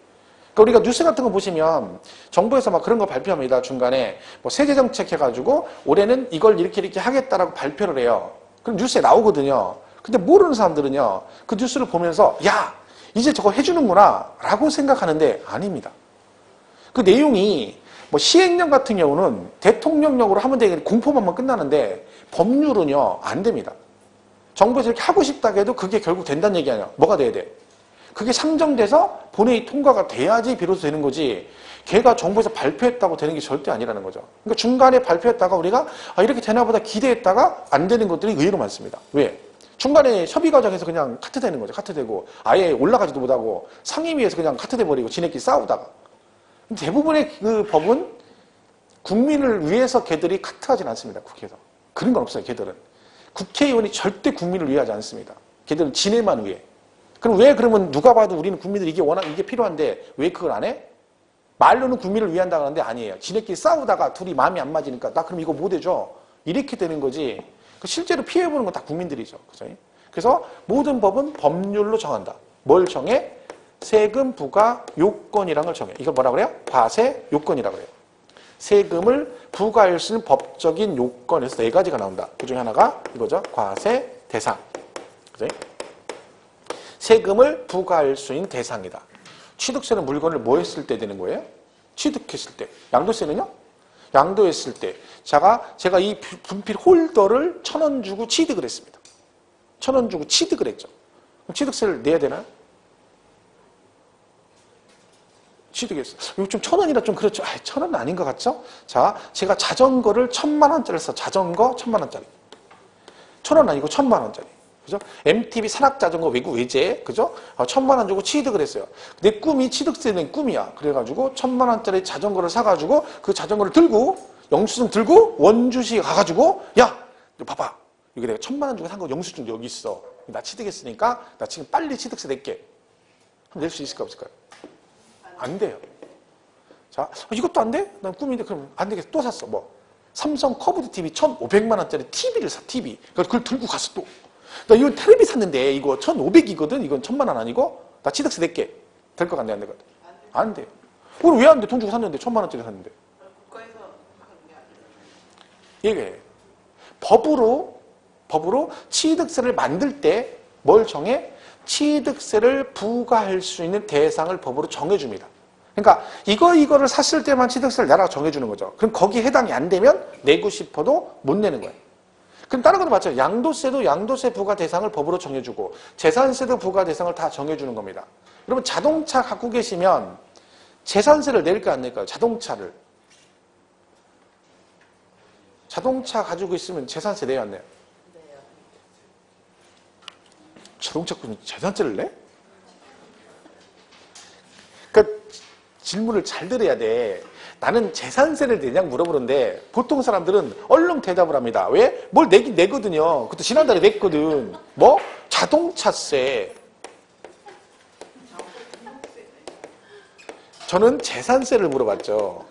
그러니까 우리가 뉴스 같은 거 보시면 정부에서 막 그런 거 발표합니다. 중간에 뭐 세제 정책 해가지고 올해는 이걸 이렇게 하겠다라고 발표를 해요. 그럼 뉴스에 나오거든요. 근데 모르는 사람들은요. 그 뉴스를 보면서 야 이제 저거 해주는구나 라고 생각하는데 아닙니다. 그 내용이 뭐 시행령 같은 경우는 대통령령으로 하면 되게 공포만만 끝나는데 법률은요 안 됩니다. 정부에서 이렇게 하고 싶다고 해도 그게 결국 된다는 얘기 아니야. 뭐가 돼야 돼? 그게 상정돼서 본회의 통과가 돼야지 비로소 되는 거지 걔가 정부에서 발표했다고 되는 게 절대 아니라는 거죠. 그러니까 중간에 발표했다가 우리가 이렇게 되나 보다 기대했다가 안 되는 것들이 의외로 많습니다. 왜? 중간에 협의 과정에서 그냥 카트되는 거죠. 카트되고 아예 올라가지도 못하고 상임위에서 그냥 카트돼버리고 지네끼리 싸우다가 대부분의 그 법은 국민을 위해서 걔들이 카트하진 않습니다. 국회에서. 그런 건 없어요. 걔들은. 국회의원이 절대 국민을 위하지 않습니다. 걔들은 지네만 위해. 그럼 왜 그러면 누가 봐도 우리는 국민들이 이게 워낙 이게 필요한데 왜 그걸 안 해? 말로는 국민을 위한다 그러는데 아니에요. 지네끼리 싸우다가 둘이 마음이 안 맞으니까 나 그럼 이거 못 해줘. 이렇게 되는 거지. 실제로 피해보는 건 다 국민들이죠. 그죠? 그래서 모든 법은 법률로 정한다. 뭘 정해? 세금 부과 요건이라는 걸 정해. 이걸 뭐라 그래요? 과세 요건이라고 그래요. 세금을 부과할 수 있는 법적인 요건에서 네 가지가 나온다. 그 중에 하나가 이거죠. 과세 대상. 그죠? 세금을 부과할 수 있는 대상이다. 취득세는 물건을 뭐 했을 때 되는 거예요? 취득했을 때. 양도세는요? 양도했을 때. 제가 이 분필 홀더를 1,000원 주고 취득을 했습니다. 1,000원 주고 취득을 했죠. 그럼 취득세를 내야 되나요? 취득했어요. 이거 좀 1,000원이라 좀 그렇죠. 1,000원은 아닌 것 같죠? 자, 제가 자전거를 1,000만 원짜리 써. 자전거 1,000만 원짜리. 1,000원 아니고 1,000만 원짜리. 그죠? MTB 산악자전거 외제, 그죠? 1,000만 원 주고 취득을 했어요. 내 꿈이 취득세 낸 꿈이야. 그래가지고 1,000만 원짜리 자전거를 사가지고 그 자전거를 들고 영수증 들고 원주시 가가지고 야, 이거 봐봐. 이거 내가 1,000만 원 주고 산 거 영수증 여기 있어. 나 취득했으니까 나 지금 빨리 취득세 낼게. 그럼 낼 수 있을까 없을까요? 안 돼요. 자, 이것도 안 돼? 난 꿈인데 그럼 안 되겠어. 또 샀어. 뭐 삼성 커브드 TV 1,500만 원짜리 TV를 사. TV. 그걸 들고 갔어 또. 나 이거 텔레비 샀는데 이거 1,500이거든. 이건 1,000만 원 아니고 나 취득세 낼게. 될 것 같네 안 될 것 같아? 안 돼요. 그럼 왜 안 돼? 돈 주고 샀는데 1,000만 원짜리 샀는데. 국가에서 하는 게 아니에요. 이게 법으로 취득세를 만들 때 뭘 정해? 취득세를 부과할 수 있는 대상을 법으로 정해줍니다. 그러니까 이거를 샀을 때만 취득세를 내라고 정해주는 거죠. 그럼 거기에 해당이 안 되면 내고 싶어도 못 내는 거예요. 그럼 다른 것도 마찬가지예요. 양도세도 양도세 부과 대상을 법으로 정해주고 재산세도 부과 대상을 다 정해주는 겁니다. 여러분 자동차 갖고 계시면 재산세를 낼까 안 낼까요? 자동차 가지고 있으면 재산세 내야 안 내요? 자동차 꾼이 재산세를 내? 그러니까 질문을 잘 들어야 돼. 나는 재산세를 내냐고 물어보는데 보통 사람들은 얼른 대답을 합니다. 왜? 뭘 내긴 내거든요. 그것도 지난달에 냈거든. 뭐? 자동차세. 저는 재산세를 물어봤죠.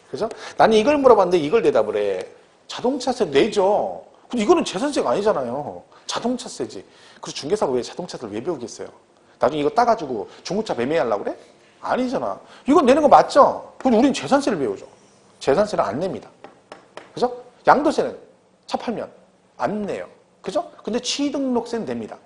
그죠? 나는 이걸 물어봤는데 이걸 대답을 해. 자동차세 내죠. 근데 이거는 재산세가 아니잖아요. 자동차세지. 그래서 중개사가 왜 자동차세를 왜 배우겠어요? 나중에 이거 따가지고 중고차 매매하려고 그래? 아니잖아. 이건 내는 거 맞죠? 근데 우린 재산세를 배우죠. 재산세는 안 냅니다. 그죠? 양도세는 차 팔면 안 내요. 그죠? 근데 취등록세는 냅니다.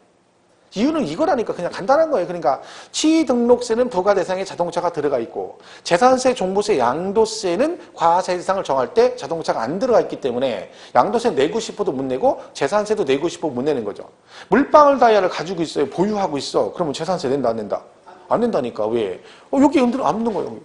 이유는 이거라니까 그냥 간단한 거예요. 그러니까 취등록세는 부과 대상에 자동차가 들어가 있고 재산세, 종부세, 양도세는 과세 대상을 정할 때 자동차가 안 들어가 있기 때문에 양도세 내고 싶어도 못 내고 재산세도 내고 싶어도 못 내는 거죠. 물방울 다이아를 가지고 있어요. 보유하고 있어. 그러면 재산세 낸다 안 낸다? 안 낸다니까. 왜? 여기 안 넣는 거예요. 여기.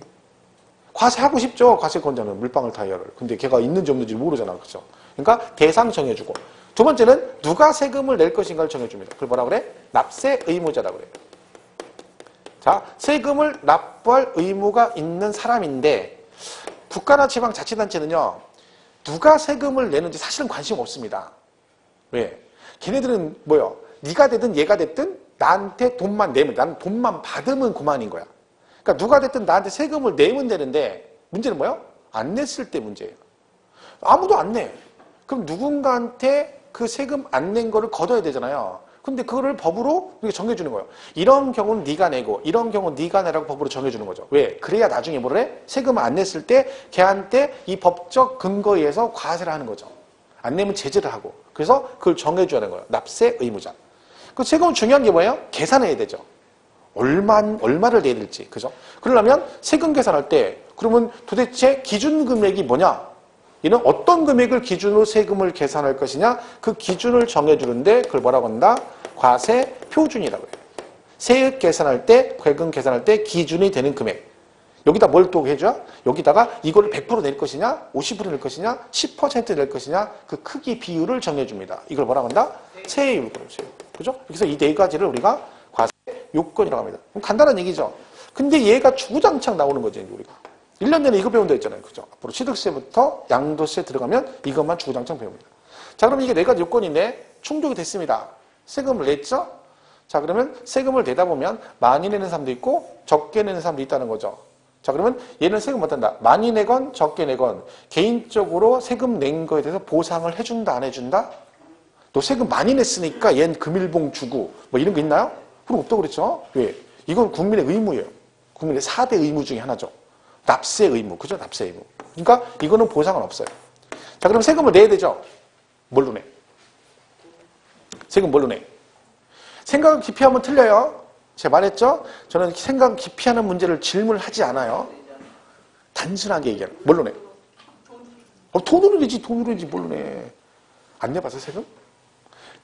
과세하고 싶죠. 과세권자는 물방울 다이아를. 근데 걔가 있는지 없는지 모르잖아. 그죠? 그러니까 대상 정해주고 두 번째는 누가 세금을 낼 것인가를 정해줍니다. 그걸 뭐라 그래? 납세 의무자라고 그래요. 자, 세금을 납부할 의무가 있는 사람인데 국가나 지방자치단체는요. 누가 세금을 내는지 사실은 관심 없습니다. 왜? 걔네들은 뭐요? 네가 되든 얘가 됐든 나한테 돈만 내면 나는 돈만 받으면 그만인 거야. 그러니까 누가 됐든 나한테 세금을 내면 되는데 문제는 뭐예요? 안 냈을 때 문제예요. 아무도 안 내. 그럼 누군가한테 그 세금 안 낸 거를 걷어야 되잖아요. 근데 그거를 법으로 이렇게 정해주는 거예요. 이런 경우는 네가 내고 이런 경우는 네가 내라고 법으로 정해주는 거죠. 왜? 그래야 나중에 뭐를 해? 세금을 안 냈을 때 걔한테 이 법적 근거에 의해서 과세를 하는 거죠. 안 내면 제재를 하고. 그래서 그걸 정해줘야 하는 거예요. 납세 의무자. 그 세금 중요한 게 뭐예요? 계산해야 되죠. 얼마를 내야 될지. 그죠? 그러려면 세금 계산할 때 그러면 도대체 기준 금액이 뭐냐? 이는 어떤 금액을 기준으로 세금을 계산할 것이냐? 그 기준을 정해주는데 그걸 뭐라고 한다? 과세 표준이라고 해요. 세액 계산할 때, 세금 계산할 때 기준이 되는 금액. 여기다 뭘 또 해줘? 여기다가 이거를 100% 낼 것이냐? 50% 낼 것이냐? 10% 낼 것이냐? 그 크기 비율을 정해줍니다. 이걸 뭐라고 한다? 세율. 그죠? 그래서 이 네 가지를 우리가 과세 요건이라고 합니다. 간단한 얘기죠. 근데 얘가 주구장창 나오는 거지, 우리가. 1년 내내 이거 배운다 했잖아요. 그죠? 앞으로 취득세부터 양도세 들어가면 이것만 주구장창 배웁니다. 자, 그럼 이게 네 가지 요건인데 충족이 됐습니다. 세금을 냈죠? 자, 그러면 세금을 내다 보면 많이 내는 사람도 있고 적게 내는 사람도 있다는 거죠. 자, 그러면 얘는 세금 어떤다? 많이 내건 적게 내건 개인적으로 세금 낸 거에 대해서 보상을 해준다 안 해준다? 너 세금 많이 냈으니까 얘는 금일봉 주고 뭐 이런 거 있나요? 그럼 없다고 그랬죠? 왜? 이건 국민의 의무예요. 국민의 4대 의무 중에 하나죠. 납세 의무. 그죠? 납세 의무. 그러니까 이거는 보상은 없어요. 자, 그럼 세금을 내야 되죠? 뭘로 내? 세금 뭘로 내? 생각을 깊이 하면 틀려요. 제가 말했죠? 저는 생각 깊이 하는 문제를 질문을 하지 않아요. 단순하게 얘기해요. 뭘로 내? 돈으로 내지, 돈으로 내지, 뭘로 내? 안 내봤어, 세금?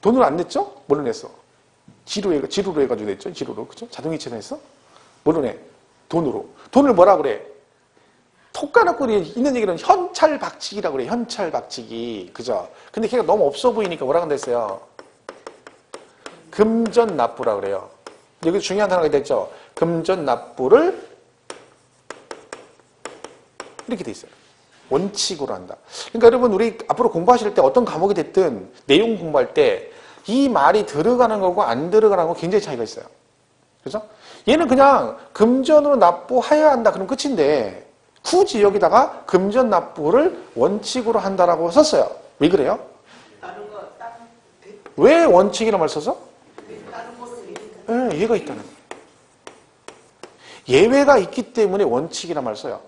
돈으로 안 냈죠? 뭘로 냈어? 지로로 해가지고 냈죠? 지로로. 그죠? 자동이체서 했어? 뭘로 내? 돈으로. 돈을 뭐라 그래? 톡 까놓고 있는 얘기는 현찰박치기라고 그래. 현찰박치기. 그죠? 근데 걔가 너무 없어 보이니까 뭐라고 한댔어요? 금전납부라고 그래요. 여기 중요한 단어가 됐죠? 금전납부를 이렇게 돼 있어요. 원칙으로 한다. 그러니까 여러분 우리 앞으로 공부하실 때 어떤 과목이 됐든 내용 공부할 때 이 말이 들어가는 거고 안 들어가는 거 굉장히 차이가 있어요. 그죠? 얘는 그냥 금전으로 납부해야 한다. 그럼 끝인데 굳이 여기다가 금전 납부를 원칙으로 한다라고 썼어요. 왜 그래요? 다른 거 왜 원칙이라는 말 써서? 다른 것을 예, 예외가 있다는 거예요. 예외가 있기 때문에 원칙이라는 말 써요.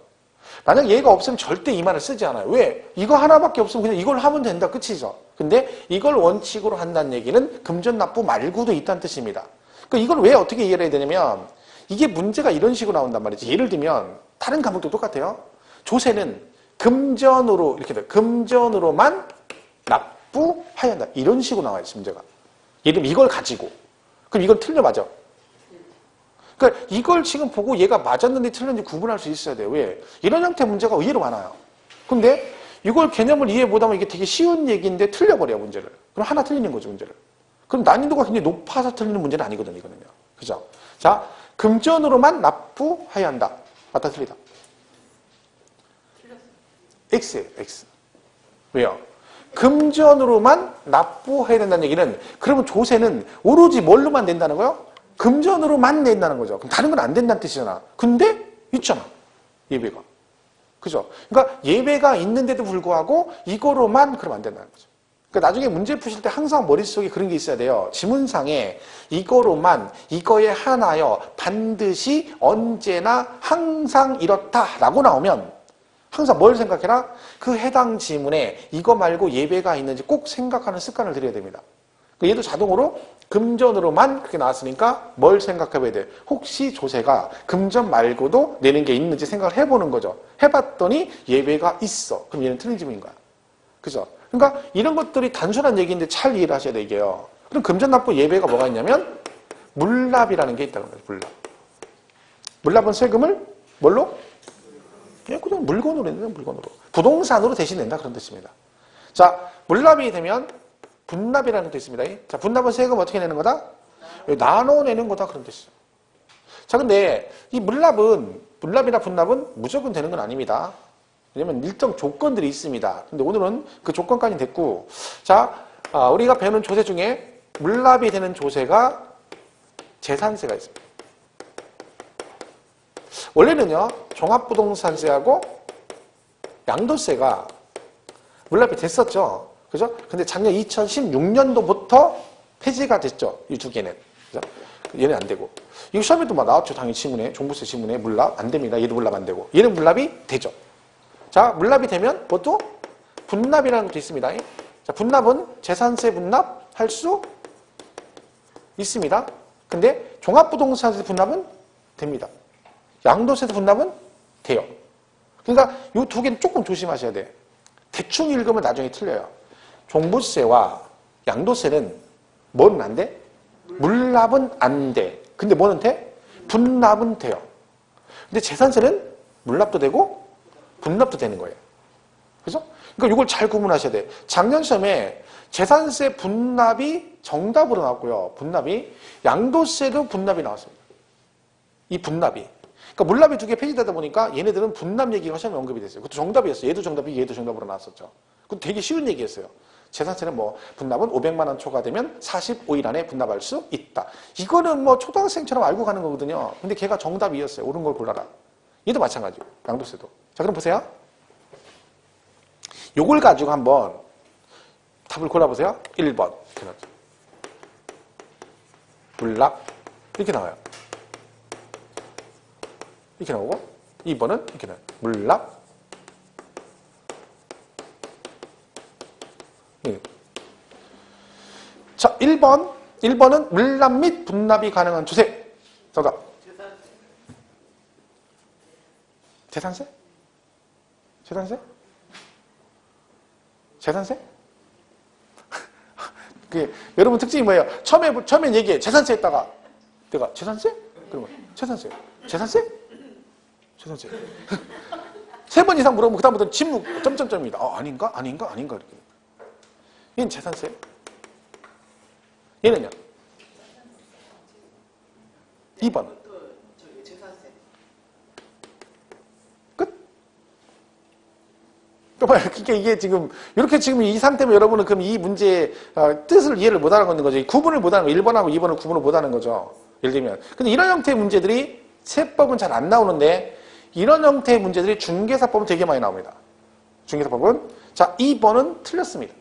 만약 예외가 없으면 절대 이 말을 쓰지 않아요. 왜? 이거 하나밖에 없으면 그냥 이걸 하면 된다. 끝이죠. 근데 이걸 원칙으로 한다는 얘기는 금전 납부 말고도 있다는 뜻입니다. 그러니까 이걸 왜 어떻게 이해를 해야 되냐면 이게 문제가 이런 식으로 나온단 말이지. 예를 들면 다른 과목도 똑같아요. 조세는 금전으로 이렇게 돼. 금전으로만 납부해야 한다. 이런 식으로 나와요. 문제가. 예를 들면 이걸 가지고. 그럼 이건 틀려 맞아. 그러니까 이걸 지금 보고 얘가 맞았는지 틀렸는지 구분할 수 있어야 돼요. 왜? 이런 형태의 문제가 의외로 많아요. 근데 이걸 개념을 이해 못하면 이게 되게 쉬운 얘기인데 틀려버려요, 문제를. 그럼 하나 틀리는 거죠, 문제를. 그럼 난이도가 굉장히 높아서 틀리는 문제는 아니거든요, 이거는요. 그죠? 자, 금전으로만 납부해야 한다. 맞다, 틀리다? X예요, X. 왜요? 금전으로만 납부해야 된다는 얘기는 그러면 조세는 오로지 뭘로만 낸다는 거요? 금전으로만 낸다는 거죠. 그럼 다른 건 안 된다는 뜻이잖아. 근데 있잖아. 예외가. 그죠? 그러니까 예외가 있는데도 불구하고 이거로만 그러면 안 된다는 거죠. 그러니까 나중에 문제 푸실 때 항상 머릿속에 그런 게 있어야 돼요. 지문상에 이거로만 이거에 하나여 반드시 언제나 항상 이렇다라고 나오면 항상 뭘 생각해라? 그 해당 지문에 이거 말고 예외가 있는지 꼭 생각하는 습관을 들여야 됩니다. 얘도 자동으로 금전으로만 그렇게 나왔으니까 뭘 생각해봐야 돼? 혹시 조세가 금전 말고도 내는 게 있는지 생각을 해보는 거죠. 해봤더니 예외가 있어. 그럼 얘는 틀린 지문인 거야. 그죠? 그러니까 이런 것들이 단순한 얘기인데 잘 이해를 하셔야 돼, 이게요. 그럼 금전납부 예외가 뭐가 있냐면 물납이라는 게 있다는 거예요. 물납. 물납은 세금을 뭘로? 그냥 물건으로 낸다, 물건으로. 부동산으로 대신 낸다, 그런 뜻입니다. 자, 물납이 되면 분납이라는 뜻이 있습니다. 자, 분납은 세금 어떻게 내는 거다? 나눠내는 거다, 그런 뜻이죠. 자, 근데 이 물납이나 분납은 무조건 되는 건 아닙니다. 왜냐면 일정 조건들이 있습니다. 근데 오늘은 그 조건까지 됐고, 자, 우리가 배우는 조세 중에 물납이 되는 조세가 재산세가 있습니다. 원래는요, 종합부동산세하고 양도세가 물납이 됐었죠. 그죠? 근데 작년 2016년도부터 폐지가 됐죠. 이 두 개는. 그죠? 얘는 안 되고. 이거 시험에도 막 나왔죠. 당연히 지문에, 종부세 지문에 물납 안 됩니다. 얘도 물납 안 되고. 얘는 물납이 되죠. 자, 물납이 되면 뭐또 분납이라는 것도 있습니다. 자, 분납은 재산세 분납 할 수 있습니다. 근데 종합부동산세 분납은 됩니다. 양도세도 분납은 돼요. 그러니까 이 두 개는 조금 조심하셔야 돼요. 대충 읽으면 나중에 틀려요. 종부세와 양도세는 뭐는 안 돼? 물납은 안 돼. 근데 뭐는 돼? 분납은 돼요. 근데 재산세는 물납도 되고 분납도 되는 거예요. 그죠? 그러니까 이걸 잘 구분하셔야 돼. 작년 시험에 재산세 분납이 정답으로 나왔고요. 분납이 양도세도 분납이 나왔습니다. 이 분납이. 그러니까 물납이 두 개 폐지되다 보니까 얘네들은 분납 얘기가 시험에 언급이 됐어요. 그것도 정답이었어요. 얘도 정답이 얘도 정답으로 나왔었죠. 그것도 되게 쉬운 얘기였어요. 재산세는 뭐 분납은 500만 원 초과되면 45일 안에 분납할 수 있다. 이거는 뭐 초등학생처럼 알고 가는 거거든요. 근데 걔가 정답이었어요. 옳은 걸 골라라. 얘도 마찬가지고 양도세도. 자, 그럼 보세요. 요걸 가지고 한번 답을 골라보세요. 1번 이렇게 나오죠. 물납 이렇게 나와요. 이렇게 나오고 2번은 이렇게 나와요. 물납. 네. 자, 1번은 물납 및 분납이 가능한 조세. 정답. 재산세? 재산세? 재산세? 여러분 특징이 뭐예요? 처음엔 얘기해. 재산세 했다가 내가 재산세? 그러면 재산세. 재산세? 재산세. 3번 이상 물어보면 그다음부터는 침묵 점점점입니다. 아닌가? 아닌가? 아닌가? 이렇게. 얘는 재산세. 얘는요? 2번. 끝? 그러니까 그러니까 이게 지금 이렇게 지금 이 상태면 여러분은 그럼 이 문제의 뜻을 이해를 못하는 거죠. 구분을 못하는 거. 1번하고 2번을 구분을 못하는 거죠. 예를 들면. 근데 이런 형태의 문제들이 세법은 잘 안 나오는데 이런 형태의 문제들이 중개사법은 되게 많이 나옵니다. 중개사법은 자 2번은 틀렸습니다.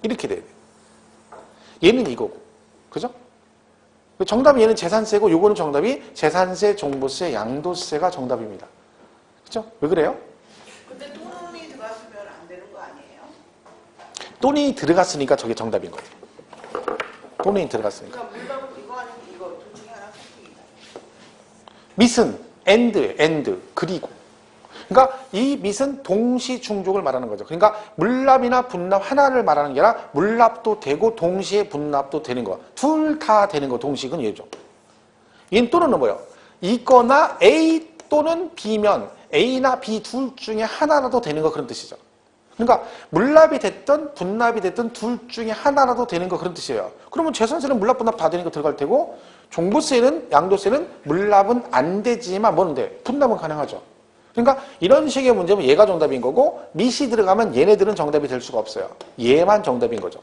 이렇게 돼야 돼요. 얘는 이거고. 그죠? 정답이 얘는 재산세고 요거는 정답이 재산세, 종부세, 양도세가 정답입니다. 그죠? 왜 그래요? 근데 돈이 들어갔으면 안 되는 거 아니에요? 돈이 들어갔으니까 저게 정답인 거예요. 돈이 들어갔으니까. 그러니까 물론 이거 아니면 이거 둘 중에 하나 선택이다. 밑은 and 그리고. 그러니까 이 밑은 동시 충족을 말하는 거죠. 그러니까 물납이나 분납 하나를 말하는 게 아니라 물납도 되고 동시에 분납도 되는 거. 둘 다 되는 거 동식은 얘죠. 얘는 또는 뭐예요? 이거나 A 또는 B면 A나 B 둘 중에 하나라도 되는 거 그런 뜻이죠. 그러니까 물납이 됐든 분납이 됐든 둘 중에 하나라도 되는 거 그런 뜻이에요. 그러면 재산세는 물납 분납 다 되는 거 들어갈 테고 종부세는 양도세는 물납은 안 되지만 뭐는데 분납은 가능하죠. 그러니까 이런 식의 문제면 얘가 정답인 거고 밑이 들어가면 얘네들은 정답이 될 수가 없어요. 얘만 정답인 거죠.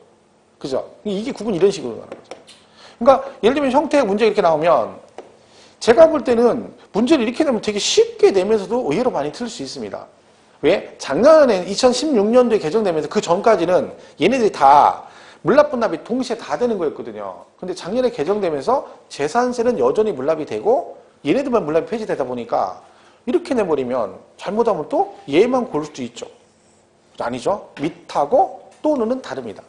그죠? 이게 구분 이런 식으로 가는 거죠. 그러니까 예를 들면 형태의 문제가 이렇게 나오면 제가 볼 때는 문제를 이렇게 내면 되게 쉽게 내면서도 의외로 많이 틀릴 수 있습니다. 왜? 작년에 2016년도에 개정되면서 그 전까지는 얘네들이 다 물납분납이 동시에 다 되는 거였거든요. 근데 작년에 개정되면서 재산세는 여전히 물납이 되고 얘네들만 물납이 폐지되다 보니까 이렇게 내버리면 잘못하면 또 얘만 고를 수도 있죠. 아니죠. 밑하고 또는 다릅니다.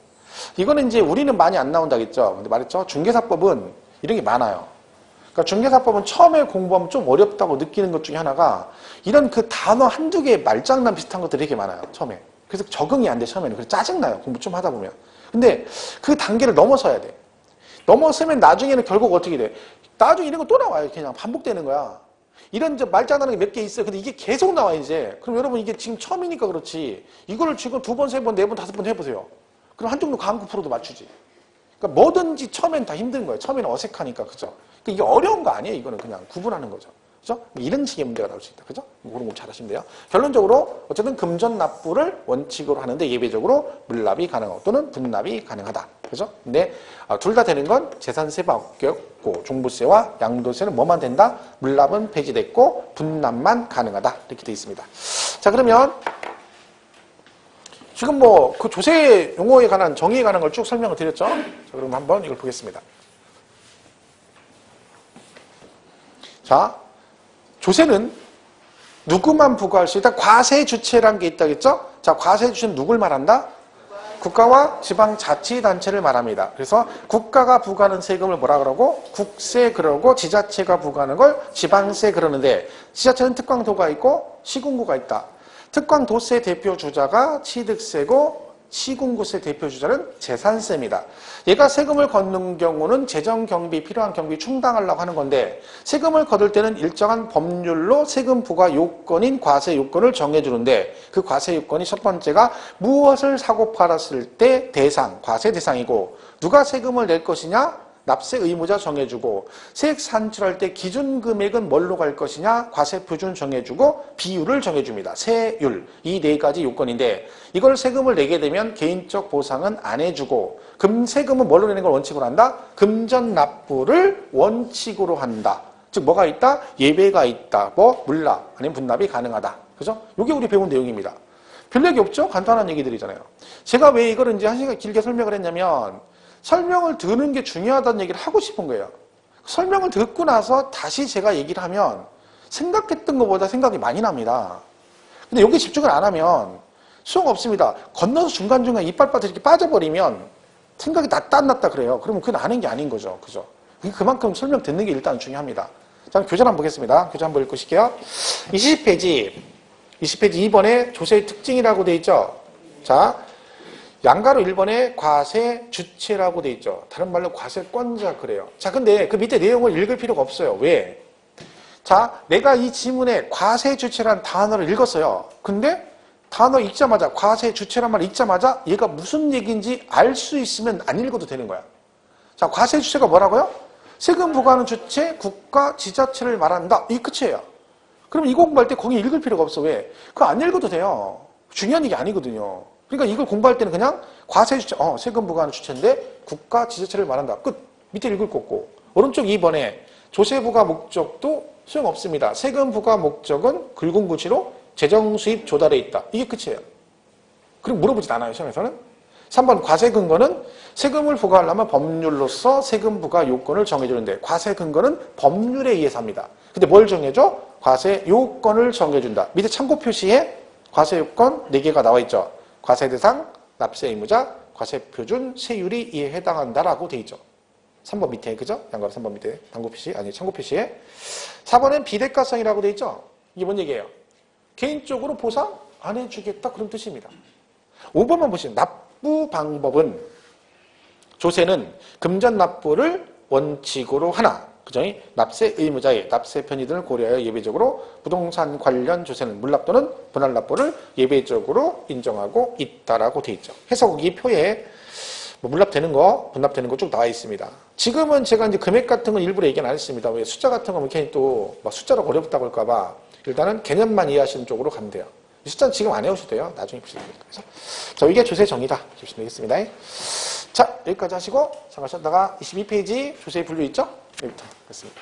이거는 이제 우리는 많이 안 나온다겠죠. 근데 말했죠. 중개사법은 이런 게 많아요. 그러니까 중개사법은 처음에 공부하면 좀 어렵다고 느끼는 것 중에 하나가 이런 그 단어 한두 개의 말장난 비슷한 것들이 되게 많아요. 처음에. 그래서 적응이 안 돼, 처음에는. 그래서 짜증나요. 공부 좀 하다 보면. 근데 그 단계를 넘어서야 돼. 넘어서면 나중에는 결국 어떻게 돼? 나중에 이런 거 또 나와요. 그냥 반복되는 거야. 이런 말장난이 몇 개 있어요. 근데 이게 계속 나와, 이제. 그럼 여러분 이게 지금 처음이니까 그렇지. 이거를 지금 2번, 3번, 4번, 5번 해보세요. 그럼 한쪽도 강구 프로도 맞추지. 그러니까 뭐든지 처음엔 다 힘든 거예요. 처음에는 어색하니까. 그죠? 그러니까 이게 어려운 거 아니에요. 이거는 그냥 구분하는 거죠. 그죠? 이런 식의 문제가 나올 수 있다. 그죠? 그런 거 잘하시면 돼요. 결론적으로 어쨌든 금전 납부를 원칙으로 하는데 예외적으로 물납이 가능하고 또는 분납이 가능하다. 그죠? 근데 둘 다 되는 건 재산세밖에 없고 종부세와 양도세는 뭐만 된다? 물납은 폐지됐고 분납만 가능하다. 이렇게 되어 있습니다. 자, 그러면 지금 뭐 그 조세 용어에 관한 정의에 관한 걸 쭉 설명을 드렸죠? 자, 그럼 한번 이걸 보겠습니다. 자, 조세는 누구만 부과할 수 있다? 과세 주체라는 게 있다겠죠? 자, 과세 주체는 누굴 말한다? 국가와 지방자치단체를 말합니다. 그래서 국가가 부과하는 세금을 뭐라 그러고? 국세 그러고 지자체가 부과하는 걸 지방세 그러는데 지자체는 특광도가 있고 시군구가 있다. 특광도세 대표 주자가 취득세고 시군구세 대표 주자는 재산세입니다. 얘가 세금을 걷는 경우는 재정 경비, 필요한 경비 충당하려고 하는 건데 세금을 거둘 때는 일정한 법률로 세금 부과 요건인 과세 요건을 정해주는데 그 과세 요건이 첫 번째가 무엇을 사고 팔았을 때 대상, 과세 대상이고 누가 세금을 낼 것이냐? 납세 의무자 정해주고 세액 산출할 때 기준 금액은 뭘로 갈 것이냐 과세 표준 정해주고 비율을 정해줍니다. 세율 이 네 가지 요건인데 이걸 세금을 내게 되면 개인적 보상은 안 해주고 세금은 뭘로 내는 걸 원칙으로 한다? 금전 납부를 원칙으로 한다. 즉 뭐가 있다? 예배가 있다. 뭐 물납 아니면 분납이 가능하다. 그죠? 이게 우리 배운 내용입니다. 별 얘기 없죠? 간단한 얘기들이잖아요. 제가 왜 이걸 이제 한 시간 길게 설명을 했냐면 설명을 듣는 게 중요하다는 얘기를 하고 싶은 거예요. 설명을 듣고 나서 다시 제가 얘기를 하면 생각했던 것보다 생각이 많이 납니다. 근데 여기 집중을 안 하면 수용 없습니다. 건너서 중간중간 이빨 빠져 이렇게 빠져버리면 생각이 났다 안 났다 그래요. 그러면 그건 아는 게 아닌 거죠. 그죠? 그만큼 설명 듣는 게 일단 중요합니다. 자, 교재 한번 보겠습니다. 교재 한번 읽고 오실게요. 20페이지 2번에 조세의 특징이라고 돼 있죠. 자, 양가로 1번에 과세 주체라고 돼 있죠. 다른 말로 과세권자 그래요. 자, 근데 그 밑에 내용을 읽을 필요가 없어요. 왜? 자, 내가 이 지문에 과세 주체라는 단어를 읽었어요. 근데 단어 읽자마자 과세 주체란 말 읽자마자 얘가 무슨 얘기인지 알 수 있으면 안 읽어도 되는 거야. 자, 과세 주체가 뭐라고요? 세금 부과하는 주체, 국가, 지자체를 말한다. 이 끝이에요. 그럼 이거 공부할 때 거기 읽을 필요가 없어. 왜? 그거 안 읽어도 돼요. 중요한 얘기 아니거든요. 그러니까 이걸 공부할 때는 그냥 과세 주체, 세금 부과하는 주체인데 국가 지자체를 말한다. 끝. 밑에 읽을 거 없고. 오른쪽 2번에 조세 부과 목적도 소용없습니다. 세금 부과 목적은 굵은 구치로 재정 수입 조달에 있다. 이게 끝이에요. 그리고 물어보진 않아요. 시험에서는. 3번 과세 근거는 세금을 부과하려면 법률로서 세금 부과 요건을 정해주는데 과세 근거는 법률에 의해서 합니다. 근데 뭘 정해줘? 과세 요건을 정해준다. 밑에 참고 표시에 과세 요건 4개가 나와 있죠. 과세 대상, 납세 의무자, 과세 표준, 세율이 이에 해당한다라고 돼 있죠. 3번 밑에, 그죠? 양가로 3번 밑에 당고 표시, 아니 참고 표시에. 4번은 비대가성이라고 돼 있죠. 이게 뭔 얘기예요? 개인적으로 보상 안 해주겠다 그런 뜻입니다. 5번만 보시면 납부 방법은 조세는 금전 납부를 원칙으로 하나, 그죠? 납세 의무자의 납세 편의 등을 고려하여 예외적으로 부동산 관련 조세는 물납 또는 분할 납부를 예외적으로 인정하고 있다라고 돼 있죠. 해서 거기 표에 뭐 물납되는 거, 분납되는 거 쭉 나와 있습니다. 지금은 제가 이제 금액 같은 건 일부러 얘기는 안 했습니다. 왜 숫자 같은 거 괜히 또 막 숫자로 어렵다고 할까봐 일단은 개념만 이해하시는 쪽으로 가면 돼요. 이 숫자는 지금 안 해오셔도 돼요. 나중에 보시면 됩니다. 그래서 자, 이게 조세 정의다. 보시면 되겠습니다. 자, 여기까지 하시고 잠깐 쉬었다가 22페이지 조세 분류 있죠? 여기부터 했습니다.